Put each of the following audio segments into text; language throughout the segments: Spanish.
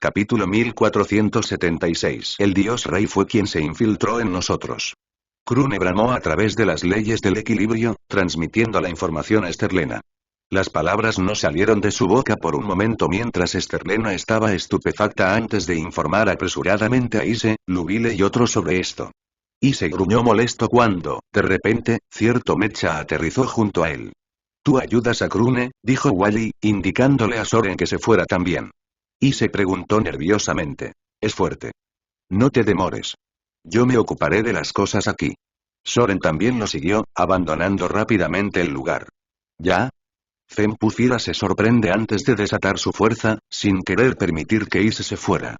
Capítulo 1476. El dios rey fue quien se infiltró en nosotros. Krune bramó a través de las leyes del equilibrio, transmitiendo la información a Sterlena. Las palabras no salieron de su boca por un momento mientras Sterlena estaba estupefacta antes de informar apresuradamente a Ise, Lubile y otros sobre esto. Ise gruñó molesto cuando, de repente, cierto mecha aterrizó junto a él. «¿Tú ayudas a Krune?», dijo Wally, indicándole a Soren que se fuera también. Ise preguntó nerviosamente. «Es fuerte. No te demores. Yo me ocuparé de las cosas aquí». Soren también lo siguió, abandonando rápidamente el lugar. ¿Ya? Zenpufira se sorprende antes de desatar su fuerza, sin querer permitir que Ise se fuera.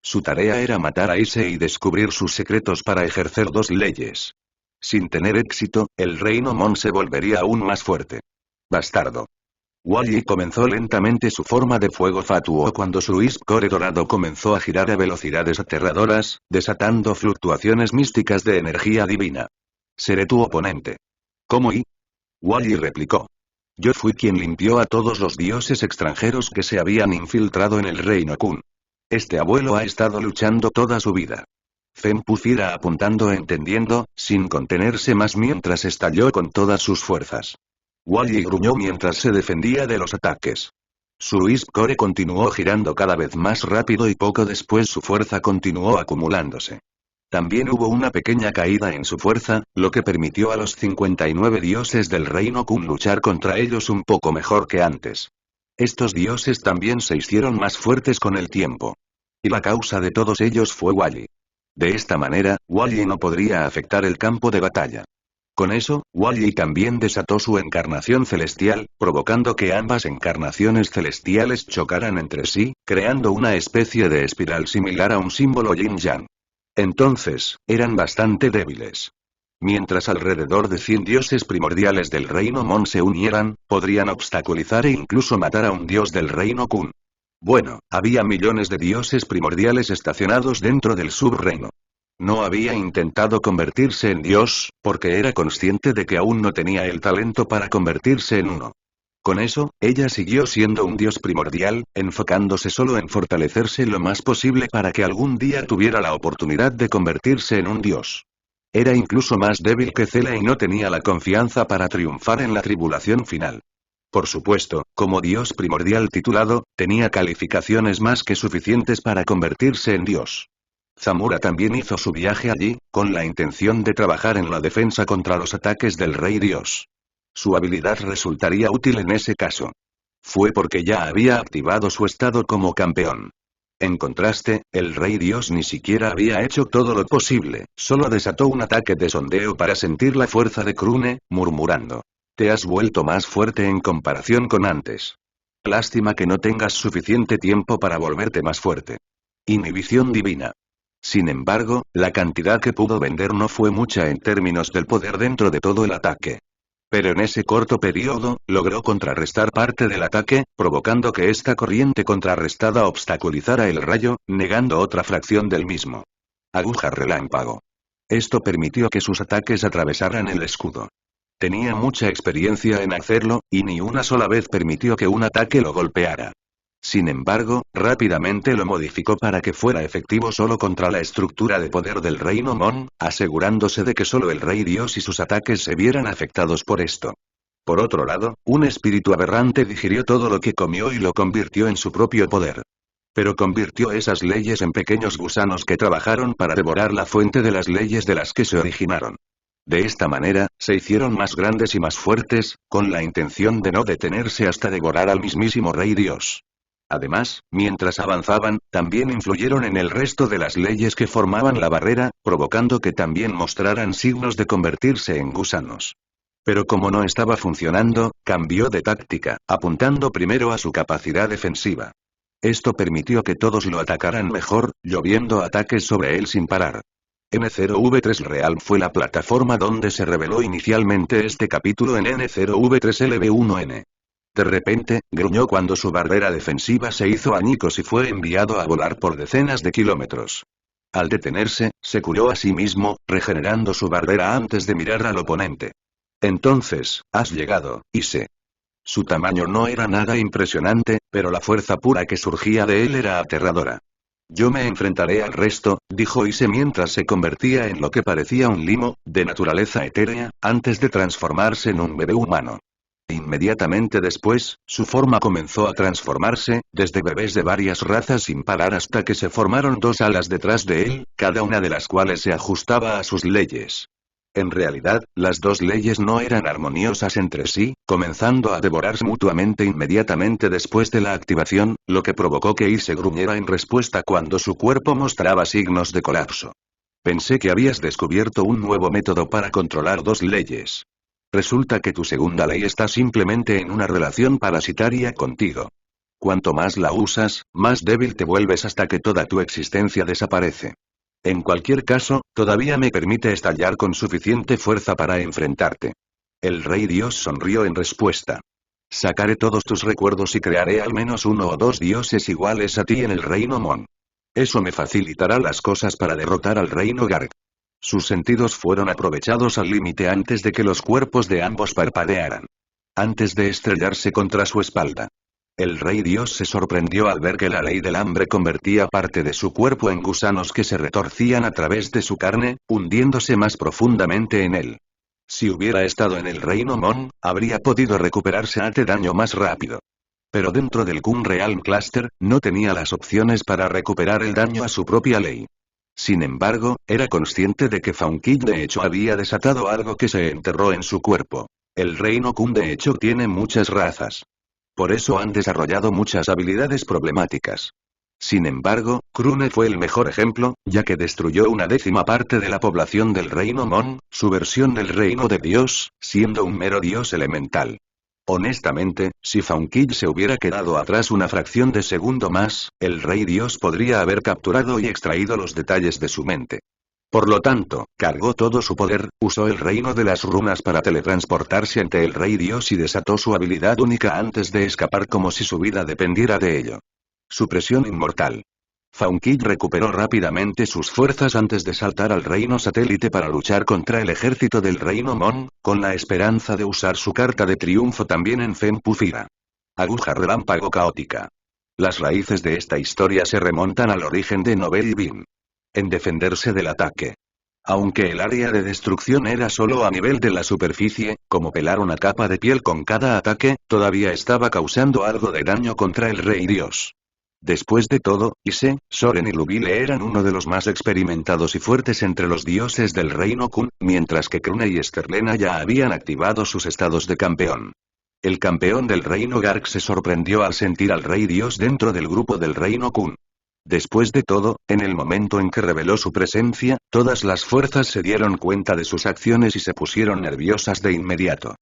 Su tarea era matar a Ise y descubrir sus secretos para ejercer dos leyes. Sin tener éxito, el reino Mon se volvería aún más fuerte. Bastardo. Wally comenzó lentamente su forma de fuego fatuo cuando su Wisp Core dorado comenzó a girar a velocidades aterradoras, desatando fluctuaciones místicas de energía divina. «Seré tu oponente». «¿Cómo y?», Wally replicó. «Yo fui quien limpió a todos los dioses extranjeros que se habían infiltrado en el reino Kun. Este abuelo ha estado luchando toda su vida». Zenpufira apuntando entendiendo, sin contenerse más mientras estalló con todas sus fuerzas. Wally gruñó mientras se defendía de los ataques. Su Wisp Core continuó girando cada vez más rápido y poco después su fuerza continuó acumulándose. También hubo una pequeña caída en su fuerza, lo que permitió a los 59 dioses del reino Kun luchar contra ellos un poco mejor que antes. Estos dioses también se hicieron más fuertes con el tiempo. Y la causa de todos ellos fue Wally. De esta manera, Wally no podría afectar el campo de batalla. Con eso, Wally también desató su encarnación celestial, provocando que ambas encarnaciones celestiales chocaran entre sí, creando una especie de espiral similar a un símbolo yin-yang. Entonces, eran bastante débiles. Mientras alrededor de 100 dioses primordiales del reino Mon se unieran, podrían obstaculizar e incluso matar a un dios del reino Kun. Bueno, había millones de dioses primordiales estacionados dentro del subreino. No había intentado convertirse en dios, porque era consciente de que aún no tenía el talento para convertirse en uno. Con eso, ella siguió siendo un dios primordial, enfocándose solo en fortalecerse lo más posible para que algún día tuviera la oportunidad de convertirse en un dios. Era incluso más débil que Zela y no tenía la confianza para triunfar en la tribulación final. Por supuesto, como dios primordial titulado, tenía calificaciones más que suficientes para convertirse en dios. Zamura también hizo su viaje allí, con la intención de trabajar en la defensa contra los ataques del Rey Dios. Su habilidad resultaría útil en ese caso. Fue porque ya había activado su estado como campeón. En contraste, el Rey Dios ni siquiera había hecho todo lo posible, solo desató un ataque de sondeo para sentir la fuerza de Krune, murmurando. «Te has vuelto más fuerte en comparación con antes. Lástima que no tengas suficiente tiempo para volverte más fuerte». Inhibición divina. Sin embargo, la cantidad que pudo vender no fue mucha en términos del poder dentro de todo el ataque. Pero en ese corto periodo, logró contrarrestar parte del ataque, provocando que esta corriente contrarrestada obstaculizara el rayo, negando otra fracción del mismo. Aguja relámpago. Esto permitió que sus ataques atravesaran el escudo. Tenía mucha experiencia en hacerlo, y ni una sola vez permitió que un ataque lo golpeara. Sin embargo, rápidamente lo modificó para que fuera efectivo solo contra la estructura de poder del reino Mon, asegurándose de que solo el Rey Dios y sus ataques se vieran afectados por esto. Por otro lado, un espíritu aberrante digirió todo lo que comió y lo convirtió en su propio poder. Pero convirtió esas leyes en pequeños gusanos que trabajaron para devorar la fuente de las leyes de las que se originaron. De esta manera, se hicieron más grandes y más fuertes, con la intención de no detenerse hasta devorar al mismísimo Rey Dios. Además, mientras avanzaban, también influyeron en el resto de las leyes que formaban la barrera, provocando que también mostraran signos de convertirse en gusanos. Pero como no estaba funcionando, cambió de táctica, apuntando primero a su capacidad defensiva. Esto permitió que todos lo atacaran mejor, lloviendo ataques sobre él sin parar. N0V3 Real fue la plataforma donde se reveló inicialmente este capítulo en N0V3LB1N. De repente, gruñó cuando su barrera defensiva se hizo añicos y fue enviado a volar por decenas de kilómetros. Al detenerse, se curó a sí mismo, regenerando su barrera antes de mirar al oponente. Entonces, has llegado, Ise. Su tamaño no era nada impresionante, pero la fuerza pura que surgía de él era aterradora. Yo me enfrentaré al resto, dijo Ise mientras se convertía en lo que parecía un limo, de naturaleza etérea, antes de transformarse en un bebé humano. Inmediatamente después, su forma comenzó a transformarse, desde bebés de varias razas sin parar hasta que se formaron dos alas detrás de él, cada una de las cuales se ajustaba a sus leyes. En realidad, las dos leyes no eran armoniosas entre sí, comenzando a devorarse mutuamente inmediatamente después de la activación, lo que provocó que Ise gruñera en respuesta cuando su cuerpo mostraba signos de colapso. Pensé que habías descubierto un nuevo método para controlar dos leyes. Resulta que tu segunda ley está simplemente en una relación parasitaria contigo. Cuanto más la usas, más débil te vuelves hasta que toda tu existencia desaparece. En cualquier caso, todavía me permite estallar con suficiente fuerza para enfrentarte. El Rey Dios sonrió en respuesta. Sacaré todos tus recuerdos y crearé al menos uno o dos dioses iguales a ti en el Reino Mon. Eso me facilitará las cosas para derrotar al Reino Garg. Sus sentidos fueron aprovechados al límite antes de que los cuerpos de ambos parpadearan. Antes de estrellarse contra su espalda. El Rey Dios se sorprendió al ver que la ley del hambre convertía parte de su cuerpo en gusanos que se retorcían a través de su carne, hundiéndose más profundamente en él. Si hubiera estado en el Reino Mon, habría podido recuperarse ante daño más rápido. Pero dentro del Kun Realm Cluster, no tenía las opciones para recuperar el daño a su propia ley. Sin embargo, era consciente de que Faunkid de hecho había desatado algo que se enterró en su cuerpo. El Reino Kun de hecho tiene muchas razas. Por eso han desarrollado muchas habilidades problemáticas. Sin embargo, Krune fue el mejor ejemplo, ya que destruyó una décima parte de la población del Reino Mon, su versión del Reino de Dios, siendo un mero dios elemental. Honestamente, si Faunkid se hubiera quedado atrás una fracción de segundo más, el Rey Dios podría haber capturado y extraído los detalles de su mente. Por lo tanto, cargó todo su poder, usó el reino de las runas para teletransportarse ante el Rey Dios y desató su habilidad única antes de escapar como si su vida dependiera de ello. Supresión inmortal. Faunkid recuperó rápidamente sus fuerzas antes de saltar al reino satélite para luchar contra el ejército del Reino Mon, con la esperanza de usar su carta de triunfo también en Fenpufira. Aguja relámpago caótica. Las raíces de esta historia se remontan al origen de Nobel y Bin. En defenderse del ataque. Aunque el área de destrucción era solo a nivel de la superficie, como pelar una capa de piel con cada ataque, todavía estaba causando algo de daño contra el Rey Dios. Después de todo, Ise, Soren y Lubile eran uno de los más experimentados y fuertes entre los dioses del Reino Kun, mientras que Krune y Sterlena ya habían activado sus estados de campeón. El campeón del Reino Garg se sorprendió al sentir al Rey Dios dentro del grupo del Reino Kun. Después de todo, en el momento en que reveló su presencia, todas las fuerzas se dieron cuenta de sus acciones y se pusieron nerviosas de inmediato.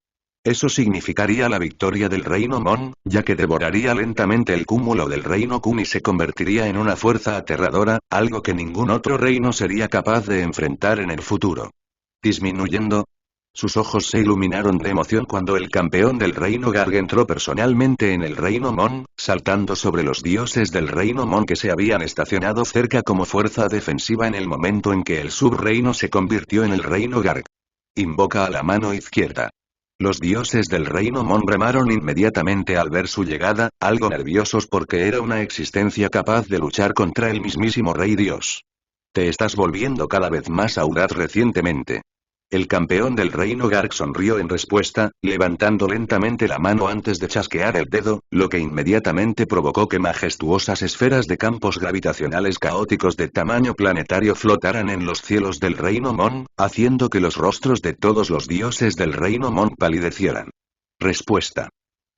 Eso significaría la victoria del Reino Mon, ya que devoraría lentamente el cúmulo del Reino Kun y se convertiría en una fuerza aterradora, algo que ningún otro reino sería capaz de enfrentar en el futuro. Disminuyendo. Sus ojos se iluminaron de emoción cuando el campeón del Reino Garg entró personalmente en el Reino Mon, saltando sobre los dioses del Reino Mon que se habían estacionado cerca como fuerza defensiva en el momento en que el subreino se convirtió en el Reino Garg. Invoca a la mano izquierda. Los dioses del Reino Mon remaron inmediatamente al ver su llegada, algo nerviosos porque era una existencia capaz de luchar contra el mismísimo Rey Dios. Te estás volviendo cada vez más audaz recientemente. El campeón del Reino Garg sonrió en respuesta, levantando lentamente la mano antes de chasquear el dedo, lo que inmediatamente provocó que majestuosas esferas de campos gravitacionales caóticos de tamaño planetario flotaran en los cielos del Reino Mon, haciendo que los rostros de todos los dioses del Reino Mon palidecieran. Respuesta.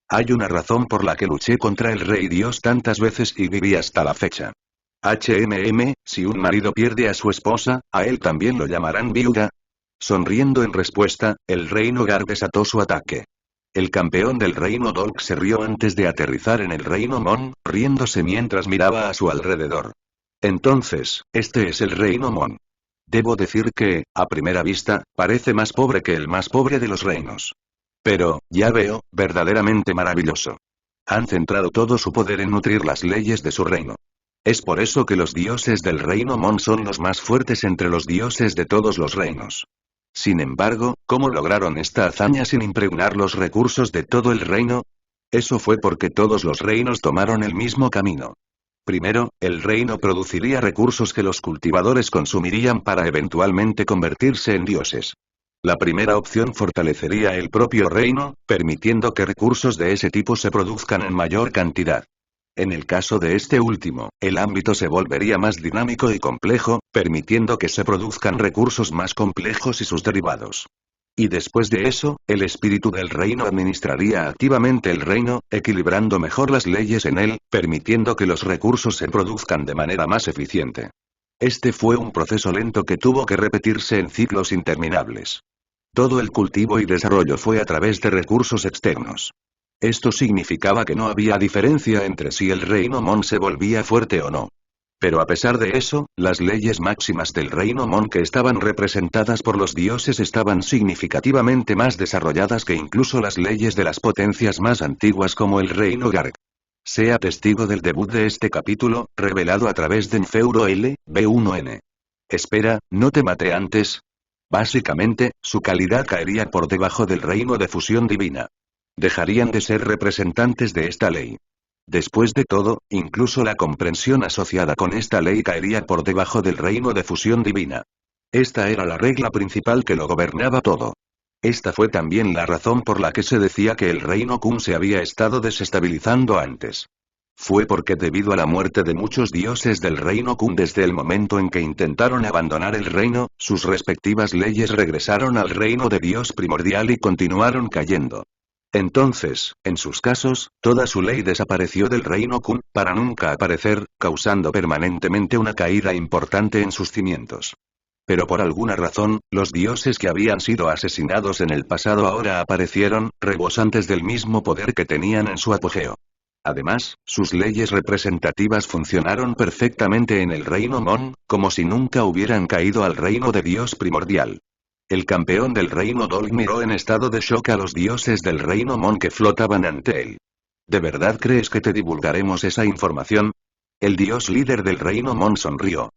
Hay una razón por la que luché contra el Rey Dios tantas veces y viví hasta la fecha. Si un marido pierde a su esposa, a él también lo llamarán viuda. Sonriendo en respuesta, el Reino Garg desató su ataque. El campeón del Reino Dolk se rió antes de aterrizar en el Reino Mon, riéndose mientras miraba a su alrededor. Entonces, este es el Reino Mon. Debo decir que, a primera vista, parece más pobre que el más pobre de los reinos. Pero, ya veo, verdaderamente maravilloso. Han centrado todo su poder en nutrir las leyes de su reino. Es por eso que los dioses del Reino Mon son los más fuertes entre los dioses de todos los reinos. Sin embargo, ¿cómo lograron esta hazaña sin impregnar los recursos de todo el reino? Eso fue porque todos los reinos tomaron el mismo camino. Primero, el reino produciría recursos que los cultivadores consumirían para eventualmente convertirse en dioses. La primera opción fortalecería el propio reino, permitiendo que recursos de ese tipo se produzcan en mayor cantidad. En el caso de este último, el ámbito se volvería más dinámico y complejo, permitiendo que se produzcan recursos más complejos y sus derivados. Y después de eso, el espíritu del reino administraría activamente el reino, equilibrando mejor las leyes en él, permitiendo que los recursos se produzcan de manera más eficiente. Este fue un proceso lento que tuvo que repetirse en ciclos interminables. Todo el cultivo y desarrollo fue a través de recursos externos. Esto significaba que no había diferencia entre si el reino Mon se volvía fuerte o no. Pero a pesar de eso, las leyes máximas del reino Mon que estaban representadas por los dioses estaban significativamente más desarrolladas que incluso las leyes de las potencias más antiguas como el reino Garg. Sea testigo del debut de este capítulo, revelado a través de Nfeuro L, B1N. Espera, ¿no te maté antes? Básicamente, su calidad caería por debajo del reino de fusión divina. Dejarían de ser representantes de esta ley. Después de todo, incluso la comprensión asociada con esta ley caería por debajo del reino de fusión divina. Esta era la regla principal que lo gobernaba todo. Esta fue también la razón por la que se decía que el reino Kun se había estado desestabilizando antes. Fue porque debido a la muerte de muchos dioses del reino Kun desde el momento en que intentaron abandonar el reino, sus respectivas leyes regresaron al reino de Dios primordial y continuaron cayendo. Entonces, en sus casos, toda su ley desapareció del reino Kun, para nunca aparecer, causando permanentemente una caída importante en sus cimientos. Pero por alguna razón, los dioses que habían sido asesinados en el pasado ahora aparecieron, rebosantes del mismo poder que tenían en su apogeo. Además, sus leyes representativas funcionaron perfectamente en el reino Mon, como si nunca hubieran caído al reino de Dios primordial. El campeón del reino Dol miró en estado de shock a los dioses del reino Mon que flotaban ante él. ¿De verdad crees que te divulgaremos esa información? El dios líder del reino Mon sonrió.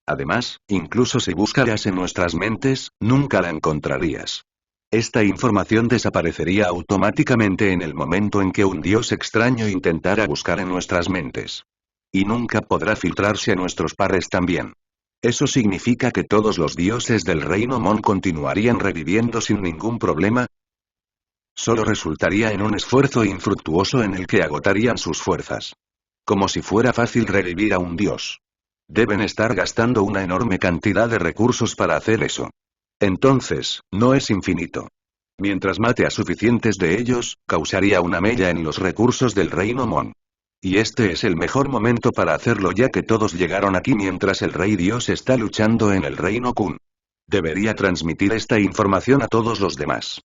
Además, incluso si buscaras en nuestras mentes, nunca la encontrarías. Esta información desaparecería automáticamente en el momento en que un dios extraño intentara buscar en nuestras mentes. Y nunca podrá filtrarse a nuestros pares también. ¿Eso significa que todos los dioses del reino Mon continuarían reviviendo sin ningún problema? Solo resultaría en un esfuerzo infructuoso en el que agotarían sus fuerzas. Como si fuera fácil revivir a un dios. Deben estar gastando una enorme cantidad de recursos para hacer eso. Entonces, no es infinito. Mientras mate a suficientes de ellos, causaría una mella en los recursos del reino Mon. Y este es el mejor momento para hacerlo ya que todos llegaron aquí mientras el rey Dios está luchando en el reino Kun. Debería transmitir esta información a todos los demás.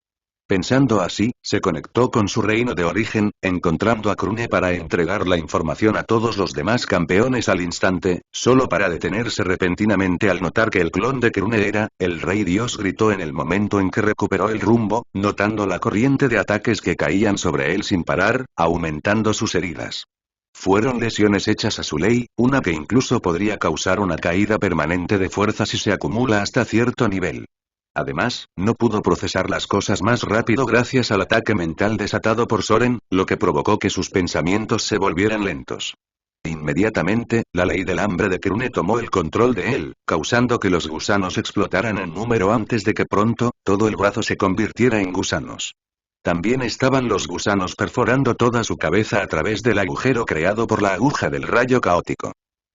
Pensando así, se conectó con su reino de origen, encontrando a Krune para entregar la información a todos los demás campeones al instante, solo para detenerse repentinamente al notar que el clon de Krune era, el rey Dios gritó en el momento en que recuperó el rumbo, notando la corriente de ataques que caían sobre él sin parar, aumentando sus heridas. Fueron lesiones hechas a su ley, una que incluso podría causar una caída permanente de fuerza si se acumula hasta cierto nivel. Además, no pudo procesar las cosas más rápido gracias al ataque mental desatado por Soren, lo que provocó que sus pensamientos se volvieran lentos. Inmediatamente, la ley del hambre de Krune tomó el control de él, causando que los gusanos explotaran en número antes de que pronto, todo el brazo se convirtiera en gusanos. También estaban los gusanos perforando toda su cabeza a través del agujero creado por la aguja del rayo caótico.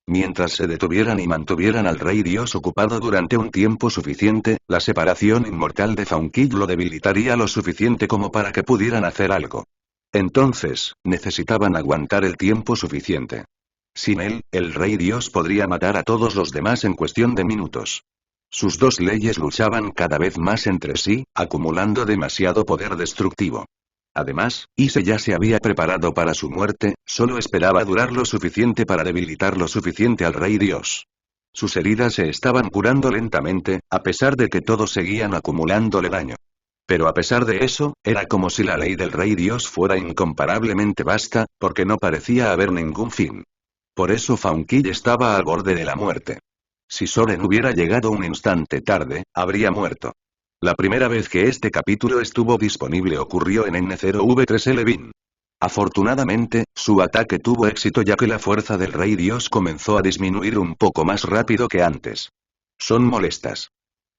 Mientras se detuvieran y mantuvieran al rey Dios ocupado durante un tiempo suficiente, la separación inmortal de Faunkil lo debilitaría lo suficiente como para que pudieran hacer algo. Entonces, necesitaban aguantar el tiempo suficiente. Sin él, el rey Dios podría matar a todos los demás en cuestión de minutos. Sus dos leyes luchaban cada vez más entre sí, acumulando demasiado poder destructivo. Además, Ise ya se había preparado para su muerte, solo esperaba durar lo suficiente para debilitar lo suficiente al rey Dios. Sus heridas se estaban curando lentamente, a pesar de que todos seguían acumulándole daño. Pero a pesar de eso, era como si la ley del rey Dios fuera incomparablemente vasta, porque no parecía haber ningún fin. Por eso Faunkil estaba al borde de la muerte. Si Soren hubiera llegado un instante tarde, habría muerto. La primera vez que este capítulo estuvo disponible ocurrió en N0V3 Levin. Afortunadamente, su ataque tuvo éxito ya que la fuerza del Rey Dios comenzó a disminuir un poco más rápido que antes. Son molestas.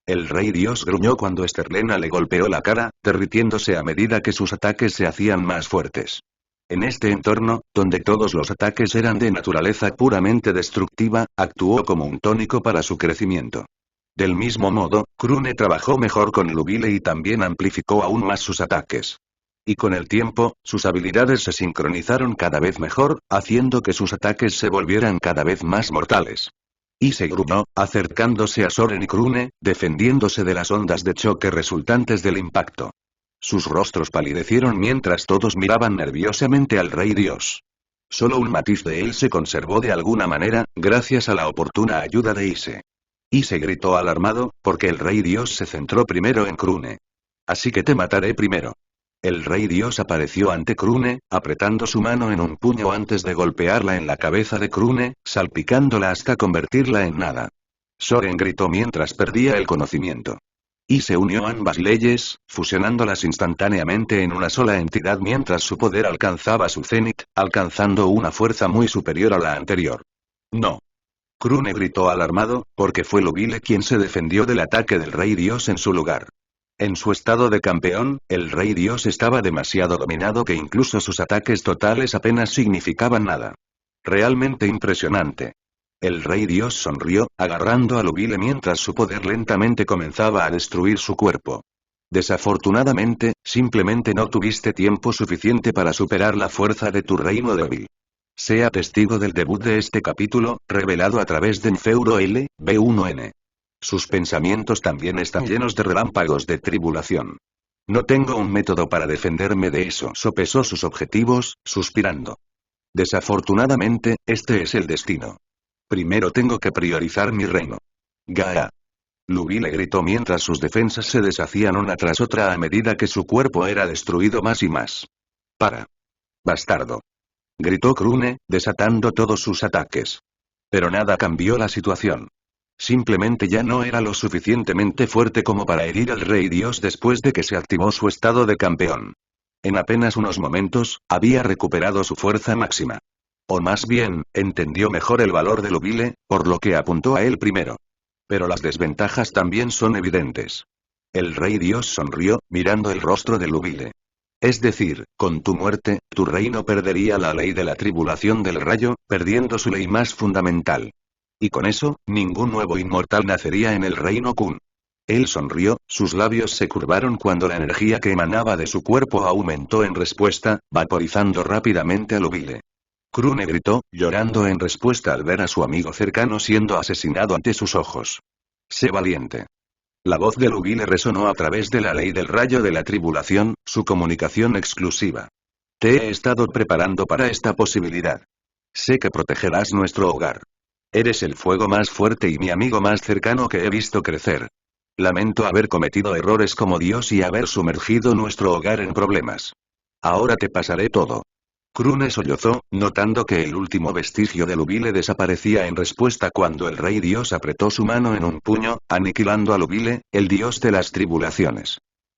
El Rey Dios gruñó cuando Sterlena le golpeó la cara, derritiéndose a medida que sus ataques se hacían más fuertes. En este entorno, donde todos los ataques eran de naturaleza puramente destructiva, actuó como un tónico para su crecimiento. Del mismo modo, Krune trabajó mejor con Lubile y también amplificó aún más sus ataques. Y con el tiempo, sus habilidades se sincronizaron cada vez mejor, haciendo que sus ataques se volvieran cada vez más mortales. Y se gruñó, acercándose a Soren y Krune, defendiéndose de las ondas de choque resultantes del impacto. Sus rostros palidecieron mientras todos miraban nerviosamente al Rey Dios. Solo un matiz de él se conservó de alguna manera, gracias a la oportuna ayuda de Ise. Ise gritó alarmado, porque el Rey Dios se centró primero en Krune. Así que te mataré primero. El Rey Dios apareció ante Krune, apretando su mano en un puño antes de golpearla en la cabeza de Krune, salpicándola hasta convertirla en nada. Soren gritó mientras perdía el conocimiento. Y se unió ambas leyes, fusionándolas instantáneamente en una sola entidad mientras su poder alcanzaba su cenit, alcanzando una fuerza muy superior a la anterior. No. Krune gritó alarmado, porque fue Lubile quien se defendió del ataque del Rey Dios en su lugar. En su estado de campeón, el Rey Dios estaba demasiado dominado que incluso sus ataques totales apenas significaban nada. Realmente impresionante. El Rey Dios sonrió, agarrando a Lubile mientras su poder lentamente comenzaba a destruir su cuerpo. Desafortunadamente, simplemente no tuviste tiempo suficiente para superar la fuerza de tu reino débil. Sea testigo del debut de este capítulo, revelado a través de Nfeuro L, B1N. Sus pensamientos también están llenos de relámpagos de tribulación. No tengo un método para defenderme de eso. Sopesó sus objetivos, suspirando. Desafortunadamente, este es el destino. Primero tengo que priorizar mi reino. Gaa. Lubile gritó mientras sus defensas se deshacían una tras otra a medida que su cuerpo era destruido más y más. Para. Bastardo. Gritó Krune, desatando todos sus ataques. Pero nada cambió la situación. Simplemente ya no era lo suficientemente fuerte como para herir al Rey Dios después de que se activó su estado de campeón. En apenas unos momentos, había recuperado su fuerza máxima. O más bien, entendió mejor el valor de Lubile, por lo que apuntó a él primero. Pero las desventajas también son evidentes. El Rey Dios sonrió, mirando el rostro de Lubile. Es decir, con tu muerte, tu reino perdería la ley de la tribulación del rayo, perdiendo su ley más fundamental. Y con eso, ningún nuevo inmortal nacería en el reino Kun. Él sonrió, sus labios se curvaron cuando la energía que emanaba de su cuerpo aumentó en respuesta, vaporizando rápidamente a Lubile. Krune gritó, llorando en respuesta al ver a su amigo cercano siendo asesinado ante sus ojos. Sé valiente. La voz de Lubile resonó a través de la ley del rayo de la tribulación, su comunicación exclusiva. Te he estado preparando para esta posibilidad. Sé que protegerás nuestro hogar. Eres el fuego más fuerte y mi amigo más cercano que he visto crecer. Lamento haber cometido errores como Dios y haber sumergido nuestro hogar en problemas. Ahora te pasaré todo. Krune sollozó, notando que el último vestigio de Lubile desaparecía en respuesta cuando el Rey Dios apretó su mano en un puño, aniquilando a Lubile, el dios de las tribulaciones.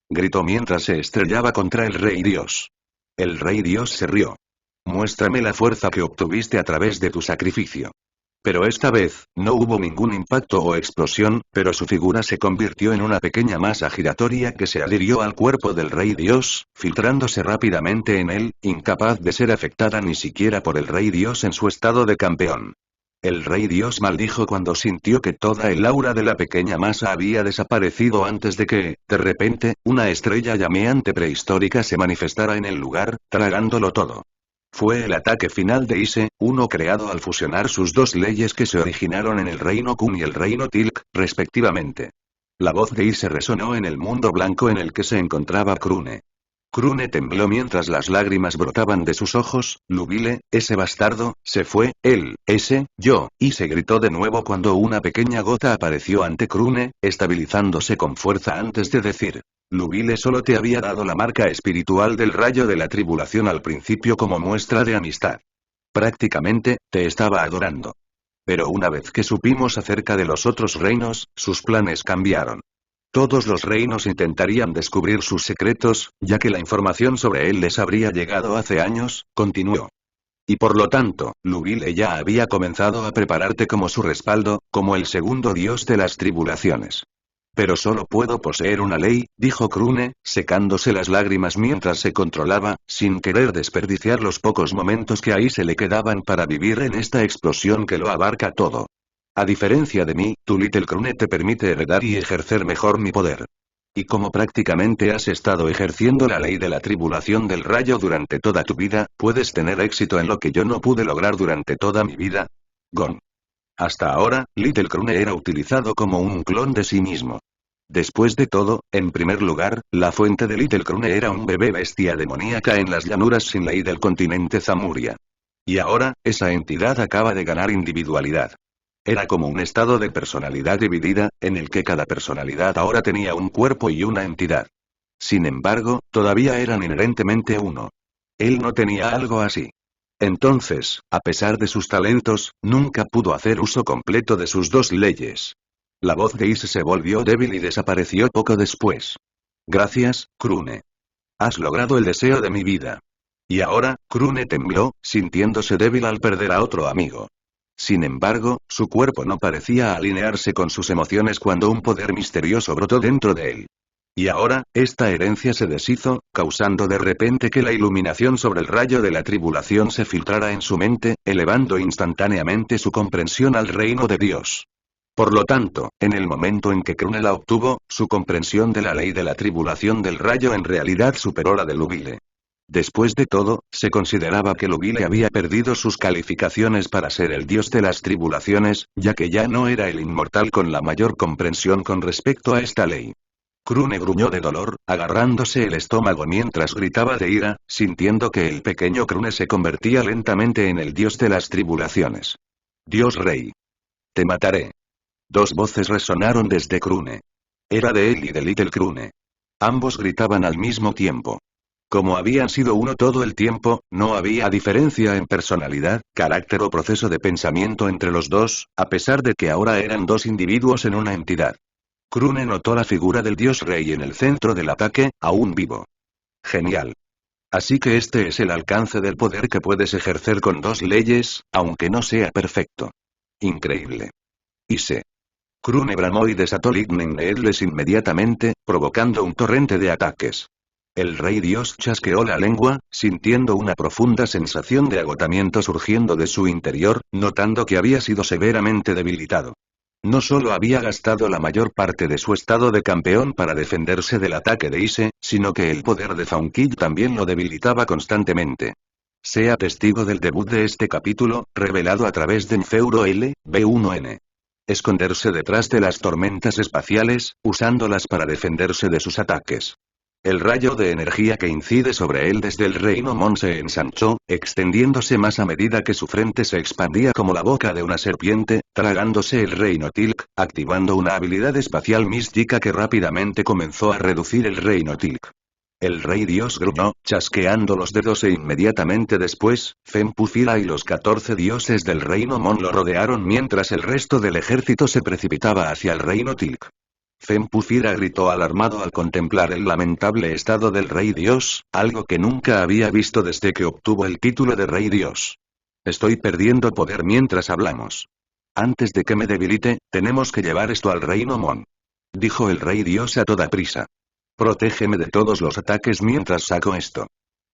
Gritó mientras se estrellaba contra el Rey Dios. El Rey Dios se rió. Muéstrame la fuerza que obtuviste a través de tu sacrificio. Pero esta vez, no hubo ningún impacto o explosión, pero su figura se convirtió en una pequeña masa giratoria que se adhirió al cuerpo del Rey Dios, filtrándose rápidamente en él, incapaz de ser afectada ni siquiera por el Rey Dios en su estado de campeón. El Rey Dios maldijo cuando sintió que toda el aura de la pequeña masa había desaparecido antes de que, de repente, una estrella llameante prehistórica se manifestara en el lugar, tragándolo todo. Fue el ataque final de Ise, uno creado al fusionar sus dos leyes que se originaron en el reino Kun y el reino Tilk, respectivamente. La voz de Ise resonó en el mundo blanco en el que se encontraba Krune. Krune tembló mientras las lágrimas brotaban de sus ojos. Lubile, ese bastardo, se fue, él, ese, yo, Ise gritó de nuevo cuando una pequeña gota apareció ante Krune, estabilizándose con fuerza antes de decir. Lubile solo te había dado la marca espiritual del rayo de la tribulación al principio como muestra de amistad. Prácticamente, te estaba adorando. Pero una vez que supimos acerca de los otros reinos, sus planes cambiaron. Todos los reinos intentarían descubrir sus secretos, ya que la información sobre él les habría llegado hace años, continuó. Y por lo tanto, Lubile ya había comenzado a prepararte como su respaldo, como el segundo dios de las tribulaciones. Pero solo puedo poseer una ley, dijo Krune, secándose las lágrimas mientras se controlaba, sin querer desperdiciar los pocos momentos que ahí se le quedaban para vivir en esta explosión que lo abarca todo. A diferencia de mí, tu Little Krune te permite heredar y ejercer mejor mi poder. Y como prácticamente has estado ejerciendo la ley de la tribulación del rayo durante toda tu vida, puedes tener éxito en lo que yo no pude lograr durante toda mi vida. Gon. Hasta ahora, Little Krune era utilizado como un clon de sí mismo. Después de todo, en primer lugar, la fuente de Little Krune era un bebé bestia demoníaca en las llanuras sin ley del continente Zamuria. Y ahora, esa entidad acaba de ganar individualidad. Era como un estado de personalidad dividida, en el que cada personalidad ahora tenía un cuerpo y una entidad. Sin embargo, todavía eran inherentemente uno. Él no tenía algo así. Entonces, a pesar de sus talentos, nunca pudo hacer uso completo de sus dos leyes. La voz de Ise se volvió débil y desapareció poco después. Gracias, Krune. Has logrado el deseo de mi vida. Y ahora, Krune tembló, sintiéndose débil al perder a otro amigo. Sin embargo, su cuerpo no parecía alinearse con sus emociones cuando un poder misterioso brotó dentro de él. Y ahora, esta herencia se deshizo, causando de repente que la iluminación sobre el rayo de la tribulación se filtrara en su mente, elevando instantáneamente su comprensión al reino de Dios. Por lo tanto, en el momento en que Krune la obtuvo, su comprensión de la ley de la tribulación del rayo en realidad superó la de Lubile. Después de todo, se consideraba que Lubile había perdido sus calificaciones para ser el dios de las tribulaciones, ya que ya no era el inmortal con la mayor comprensión con respecto a esta ley. Krune gruñó de dolor, agarrándose el estómago mientras gritaba de ira, sintiendo que el pequeño Krune se convertía lentamente en el dios de las tribulaciones. Dios Rey. Te mataré. Dos voces resonaron desde Krune. Era de él y de Little Krune. Ambos gritaban al mismo tiempo. Como habían sido uno todo el tiempo, no había diferencia en personalidad, carácter o proceso de pensamiento entre los dos, a pesar de que ahora eran dos individuos en una entidad. Krune notó la figura del dios rey en el centro del ataque, aún vivo. Genial. Así que este es el alcance del poder que puedes ejercer con dos leyes, aunque no sea perfecto. Increíble. Ise. Krune bramó y desató Lightning Needles inmediatamente, provocando un torrente de ataques. El rey dios chasqueó la lengua, sintiendo una profunda sensación de agotamiento surgiendo de su interior, notando que había sido severamente debilitado. No solo había gastado la mayor parte de su estado de campeón para defenderse del ataque de Ise, sino que el poder de Faunkid también lo debilitaba constantemente. Sea testigo del debut de este capítulo, revelado a través de Nfeuro L, B1N. Esconderse detrás de las tormentas espaciales, usándolas para defenderse de sus ataques. El rayo de energía que incide sobre él desde el reino Mon se ensanchó, extendiéndose más a medida que su frente se expandía como la boca de una serpiente, tragándose el reino Tilk, activando una habilidad espacial mística que rápidamente comenzó a reducir el reino Tilk. El rey dios gruñó, chasqueando los dedos e inmediatamente después, Fempufira y los 14 dioses del reino Mon lo rodearon mientras el resto del ejército se precipitaba hacia el reino Tilk. Fempufira gritó alarmado al contemplar el lamentable estado del rey dios, algo que nunca había visto desde que obtuvo el título de rey dios. Estoy perdiendo poder mientras hablamos. Antes de que me debilite, tenemos que llevar esto al reino Mon. Dijo el rey dios a toda prisa. Protégeme de todos los ataques mientras saco esto.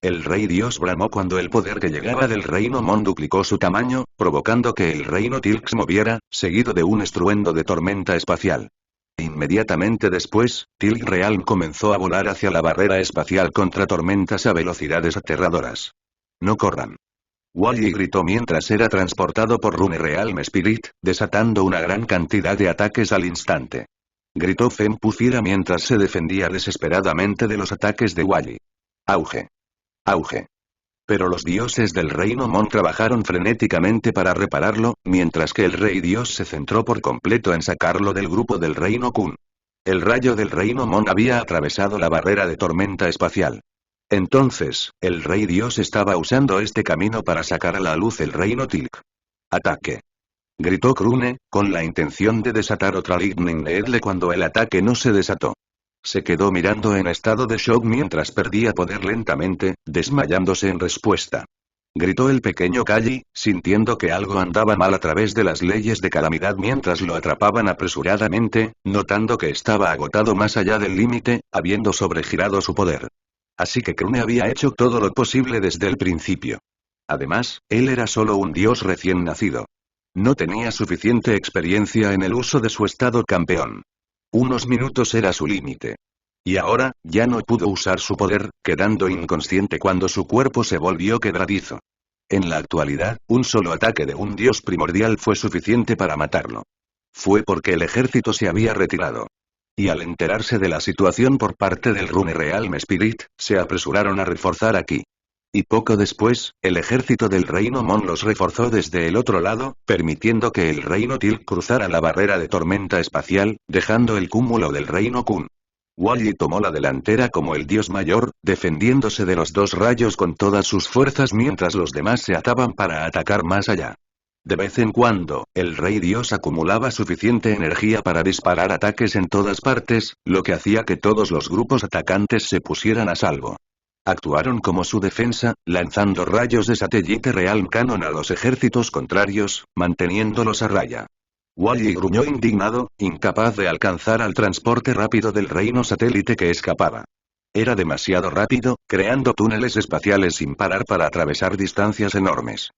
El rey dios bramó cuando el poder que llegaba del reino Mon duplicó su tamaño, provocando que el reino Tilk se moviera, seguido de un estruendo de tormenta espacial. Inmediatamente después, Tilk Realm comenzó a volar hacia la barrera espacial contra tormentas a velocidades aterradoras. No corran. Wally gritó mientras era transportado por Rune Realm Spirit, desatando una gran cantidad de ataques al instante. Gritó Fempufira mientras se defendía desesperadamente de los ataques de Wally. Auge. Auge. Pero los dioses del reino Mon trabajaron frenéticamente para repararlo, mientras que el rey dios se centró por completo en sacarlo del grupo del reino Kun. El rayo del reino Mon había atravesado la barrera de tormenta espacial. Entonces, el rey dios estaba usando este camino para sacar a la luz el reino Tilk. Ataque. Gritó Krune, con la intención de desatar otra Lightning Needle cuando el ataque no se desató. Se quedó mirando en estado de shock mientras perdía poder lentamente, desmayándose en respuesta. Gritó el pequeño Kaji, sintiendo que algo andaba mal a través de las leyes de calamidad mientras lo atrapaban apresuradamente, notando que estaba agotado más allá del límite, habiendo sobregirado su poder. Así que Krune había hecho todo lo posible desde el principio. Además, él era solo un dios recién nacido. No tenía suficiente experiencia en el uso de su estado campeón. Unos minutos era su límite. Y ahora, ya no pudo usar su poder, quedando inconsciente cuando su cuerpo se volvió quebradizo. En la actualidad, un solo ataque de un dios primordial fue suficiente para matarlo. Fue porque el ejército se había retirado. Y al enterarse de la situación por parte del Rune Realm Spirit, se apresuraron a reforzar aquí. Y poco después, el ejército del Reino Mon los reforzó desde el otro lado, permitiendo que el Reino Til cruzara la barrera de tormenta espacial, dejando el cúmulo del Reino Kun. Wally tomó la delantera como el dios mayor, defendiéndose de los dos rayos con todas sus fuerzas mientras los demás se ataban para atacar más allá. De vez en cuando, el rey dios acumulaba suficiente energía para disparar ataques en todas partes, lo que hacía que todos los grupos atacantes se pusieran a salvo. Actuaron como su defensa, lanzando rayos de satélite Realm Cannon a los ejércitos contrarios, manteniéndolos a raya. Wally gruñó indignado, incapaz de alcanzar al transporte rápido del reino satélite que escapaba. Era demasiado rápido, creando túneles espaciales sin parar para atravesar distancias enormes.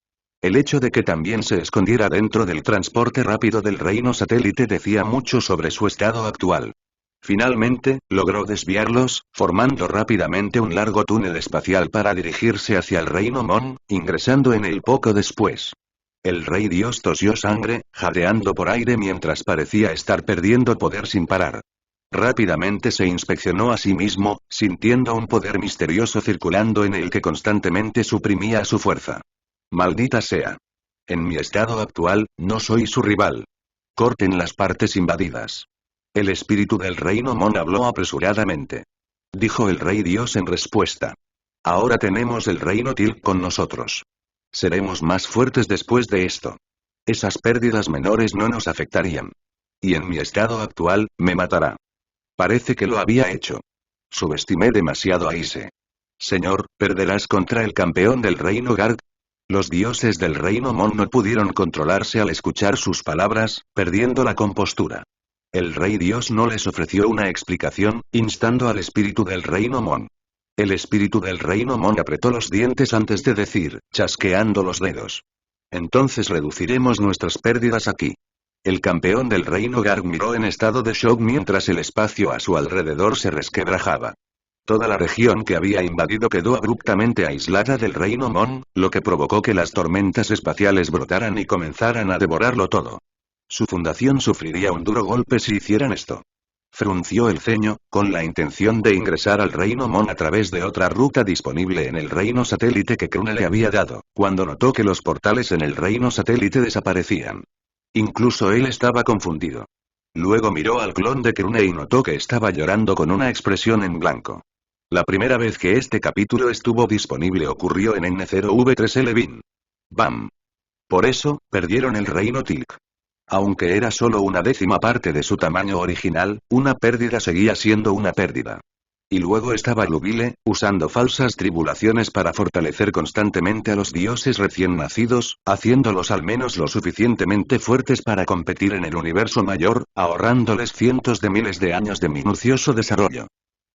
El hecho de que también se escondiera dentro del transporte rápido del reino satélite decía mucho sobre su estado actual. Finalmente, logró desviarlos, formando rápidamente un largo túnel espacial para dirigirse hacia el reino Mon, ingresando en él poco después. El rey dios tosió sangre, jadeando por aire mientras parecía estar perdiendo poder sin parar. Rápidamente se inspeccionó a sí mismo, sintiendo un poder misterioso circulando en él que constantemente suprimía su fuerza. Maldita sea. En mi estado actual, no soy su rival. Corten las partes invadidas. El espíritu del reino Mon habló apresuradamente. Dijo el rey dios en respuesta. Ahora tenemos el reino Til con nosotros. Seremos más fuertes después de esto. Esas pérdidas menores no nos afectarían. Y en mi estado actual, me matará. Parece que lo había hecho. Subestimé demasiado a Ise. Señor, ¿perderás contra el campeón del reino Garg? Los dioses del reino Mon no pudieron controlarse al escuchar sus palabras, perdiendo la compostura. El rey dios no les ofreció una explicación, instando al espíritu del reino Mon. El espíritu del reino Mon apretó los dientes antes de decir, chasqueando los dedos. Entonces reduciremos nuestras pérdidas aquí. El campeón del reino Garg miró en estado de shock mientras el espacio a su alrededor se resquebrajaba. Toda la región que había invadido quedó abruptamente aislada del reino Mon, lo que provocó que las tormentas espaciales brotaran y comenzaran a devorarlo todo. Su fundación sufriría un duro golpe si hicieran esto. Frunció el ceño, con la intención de ingresar al reino Mon a través de otra ruta disponible en el reino satélite que Krune le había dado, cuando notó que los portales en el reino satélite desaparecían. Incluso él estaba confundido. Luego miró al clon de Krune y notó que estaba llorando con una expresión en blanco. La primera vez que este capítulo estuvo disponible ocurrió en N0V3 Levin. ¡Bam! Por eso, perdieron el reino Tilk. Aunque era solo una décima parte de su tamaño original, una pérdida seguía siendo una pérdida. Y luego estaba Lubile, usando falsas tribulaciones para fortalecer constantemente a los dioses recién nacidos, haciéndolos al menos lo suficientemente fuertes para competir en el universo mayor, ahorrándoles cientos de miles de años de minucioso desarrollo.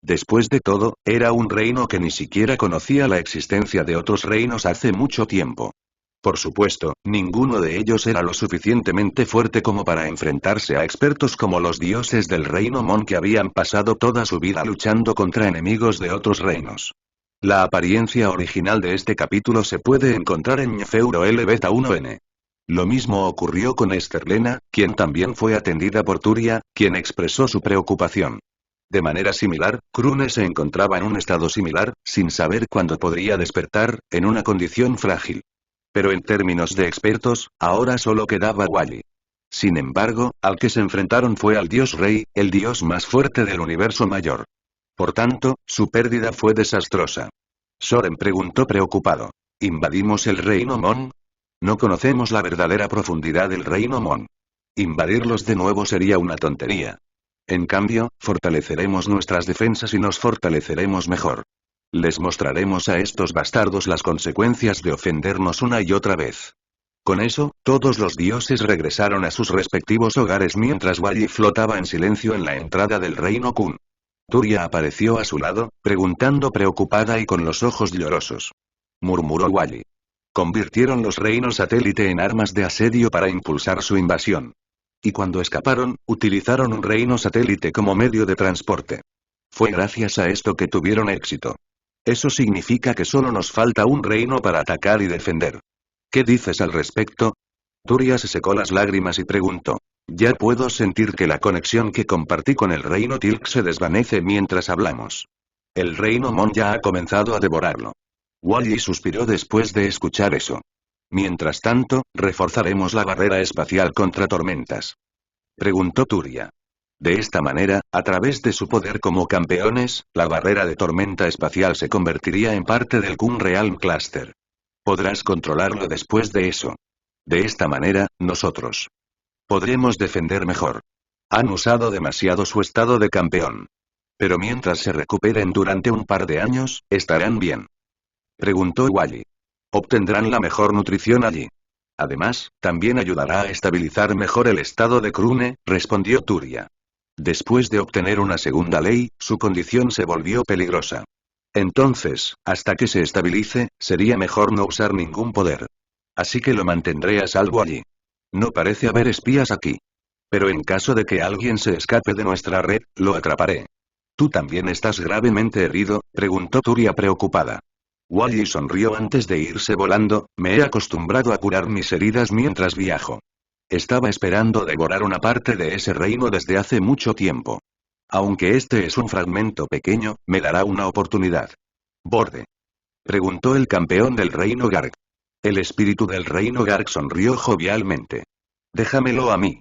Después de todo, era un reino que ni siquiera conocía la existencia de otros reinos hace mucho tiempo. Por supuesto, ninguno de ellos era lo suficientemente fuerte como para enfrentarse a expertos como los dioses del reino Mon que habían pasado toda su vida luchando contra enemigos de otros reinos. La apariencia original de este capítulo se puede encontrar en Ñefeuro L Beta 1N. Lo mismo ocurrió con Esterlena, quien también fue atendida por Turia, quien expresó su preocupación. De manera similar, Krune se encontraba en un estado similar, sin saber cuándo podría despertar, en una condición frágil. Pero en términos de expertos, ahora solo quedaba Wally. Sin embargo, al que se enfrentaron fue al dios rey, el dios más fuerte del universo mayor. Por tanto, su pérdida fue desastrosa. Soren preguntó preocupado. ¿Invadimos el reino Mon? No conocemos la verdadera profundidad del reino Mon. Invadirlos de nuevo sería una tontería. En cambio, fortaleceremos nuestras defensas y nos fortaleceremos mejor. Les mostraremos a estos bastardos las consecuencias de ofendernos una y otra vez. Con eso, todos los dioses regresaron a sus respectivos hogares mientras Wally flotaba en silencio en la entrada del reino Kun. Turia apareció a su lado, preguntando preocupada y con los ojos llorosos. Murmuró Wally. Convirtieron los reinos satélite en armas de asedio para impulsar su invasión. Y cuando escaparon, utilizaron un reino satélite como medio de transporte. Fue gracias a esto que tuvieron éxito. Eso significa que solo nos falta un reino para atacar y defender. ¿Qué dices al respecto? Turia se secó las lágrimas y preguntó. Ya puedo sentir que la conexión que compartí con el reino Tilk se desvanece mientras hablamos. El reino Mon ya ha comenzado a devorarlo. Wally suspiró después de escuchar eso. Mientras tanto, reforzaremos la barrera espacial contra tormentas. Preguntó Turia. De esta manera, a través de su poder como campeones, la barrera de tormenta espacial se convertiría en parte del Kun Realm Cluster. Podrás controlarlo después de eso. De esta manera, nosotros podremos defender mejor. Han usado demasiado su estado de campeón. Pero mientras se recuperen durante un par de años, estarán bien. Preguntó Wally. Obtendrán la mejor nutrición allí. Además, también ayudará a estabilizar mejor el estado de Krune, respondió Turia. Después de obtener una segunda ley, su condición se volvió peligrosa. Entonces, hasta que se estabilice, sería mejor no usar ningún poder. Así que lo mantendré a salvo allí. No parece haber espías aquí. Pero en caso de que alguien se escape de nuestra red, lo atraparé. ¿Tú también estás gravemente herido?, preguntó Turia preocupada. Wally sonrió antes de irse volando. Me he acostumbrado a curar mis heridas mientras viajo. Estaba esperando devorar una parte de ese reino desde hace mucho tiempo. Aunque este es un fragmento pequeño, me dará una oportunidad. ¿Borde? Preguntó el campeón del reino Garg. El espíritu del reino Garg sonrió jovialmente. Déjamelo a mí.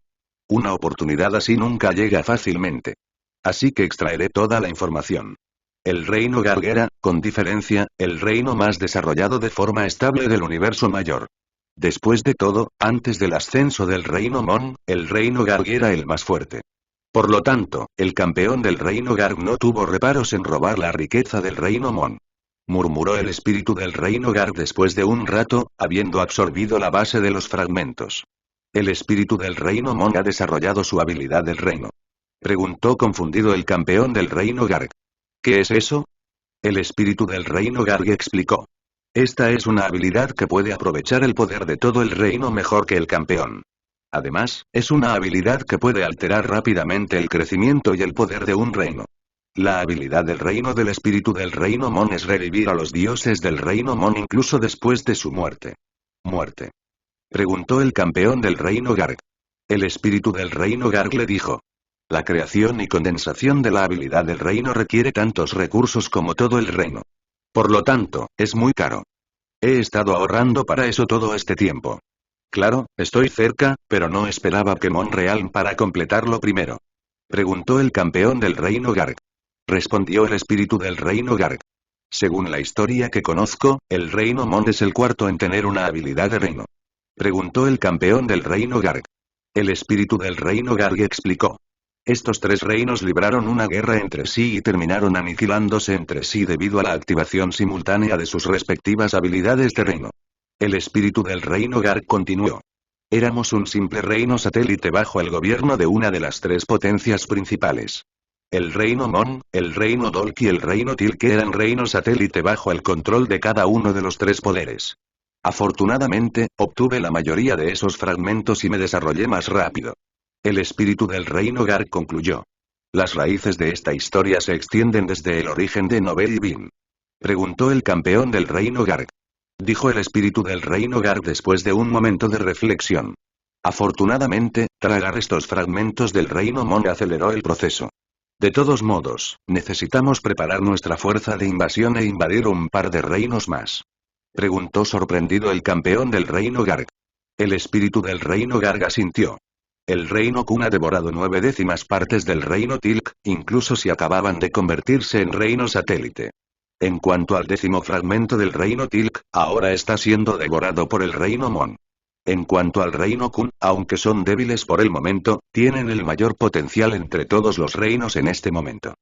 Una oportunidad así nunca llega fácilmente. Así que extraeré toda la información. El reino Garg era, con diferencia, el reino más desarrollado de forma estable del universo mayor. Después de todo, antes del ascenso del reino Mon, el reino Garg era el más fuerte. Por lo tanto, el campeón del reino Garg no tuvo reparos en robar la riqueza del reino Mon. Murmuró el espíritu del reino Garg después de un rato, habiendo absorbido la base de los fragmentos. El espíritu del reino Mon ha desarrollado su habilidad del reino. Preguntó confundido el campeón del reino Garg. ¿Qué es eso? El espíritu del reino Garg explicó. Esta es una habilidad que puede aprovechar el poder de todo el reino mejor que el campeón. Además, es una habilidad que puede alterar rápidamente el crecimiento y el poder de un reino. La habilidad del reino del espíritu del reino Mon es revivir a los dioses del reino Mon incluso después de su muerte. ¿Muerte? Preguntó el campeón del reino Garg. El espíritu del reino Garg le dijo. La creación y condensación de la habilidad del reino requiere tantos recursos como todo el reino. Por lo tanto, es muy caro. He estado ahorrando para eso todo este tiempo. Claro, estoy cerca, pero no esperaba que Mon Realm para completarlo primero. Preguntó el campeón del reino Garg. Respondió el espíritu del reino Garg. Según la historia que conozco, el reino Mon es el cuarto en tener una habilidad de reino. Preguntó el campeón del reino Garg. El espíritu del reino Garg explicó. Estos tres reinos libraron una guerra entre sí y terminaron aniquilándose entre sí debido a la activación simultánea de sus respectivas habilidades de reino. El espíritu del reino Garg continuó. Éramos un simple reino satélite bajo el gobierno de una de las tres potencias principales. El reino Mon, el reino Dolk y el reino Tilk eran reinos satélite bajo el control de cada uno de los tres poderes. Afortunadamente, obtuve la mayoría de esos fragmentos y me desarrollé más rápido. El espíritu del reino Garg concluyó. Las raíces de esta historia se extienden desde el origen de Nobel y Bin. Preguntó el campeón del reino Garg. Dijo el espíritu del reino Garg después de un momento de reflexión. Afortunadamente, tragar estos fragmentos del reino Mon aceleró el proceso. De todos modos, necesitamos preparar nuestra fuerza de invasión e invadir un par de reinos más. Preguntó sorprendido el campeón del reino Garg. El espíritu del reino Garg asintió. El reino Kun ha devorado 9/10 partes del reino Tilk, incluso si acababan de convertirse en reino satélite. En cuanto al 10º fragmento del reino Tilk, ahora está siendo devorado por el reino Mon. En cuanto al reino Kun, aunque son débiles por el momento, tienen el mayor potencial entre todos los reinos en este momento.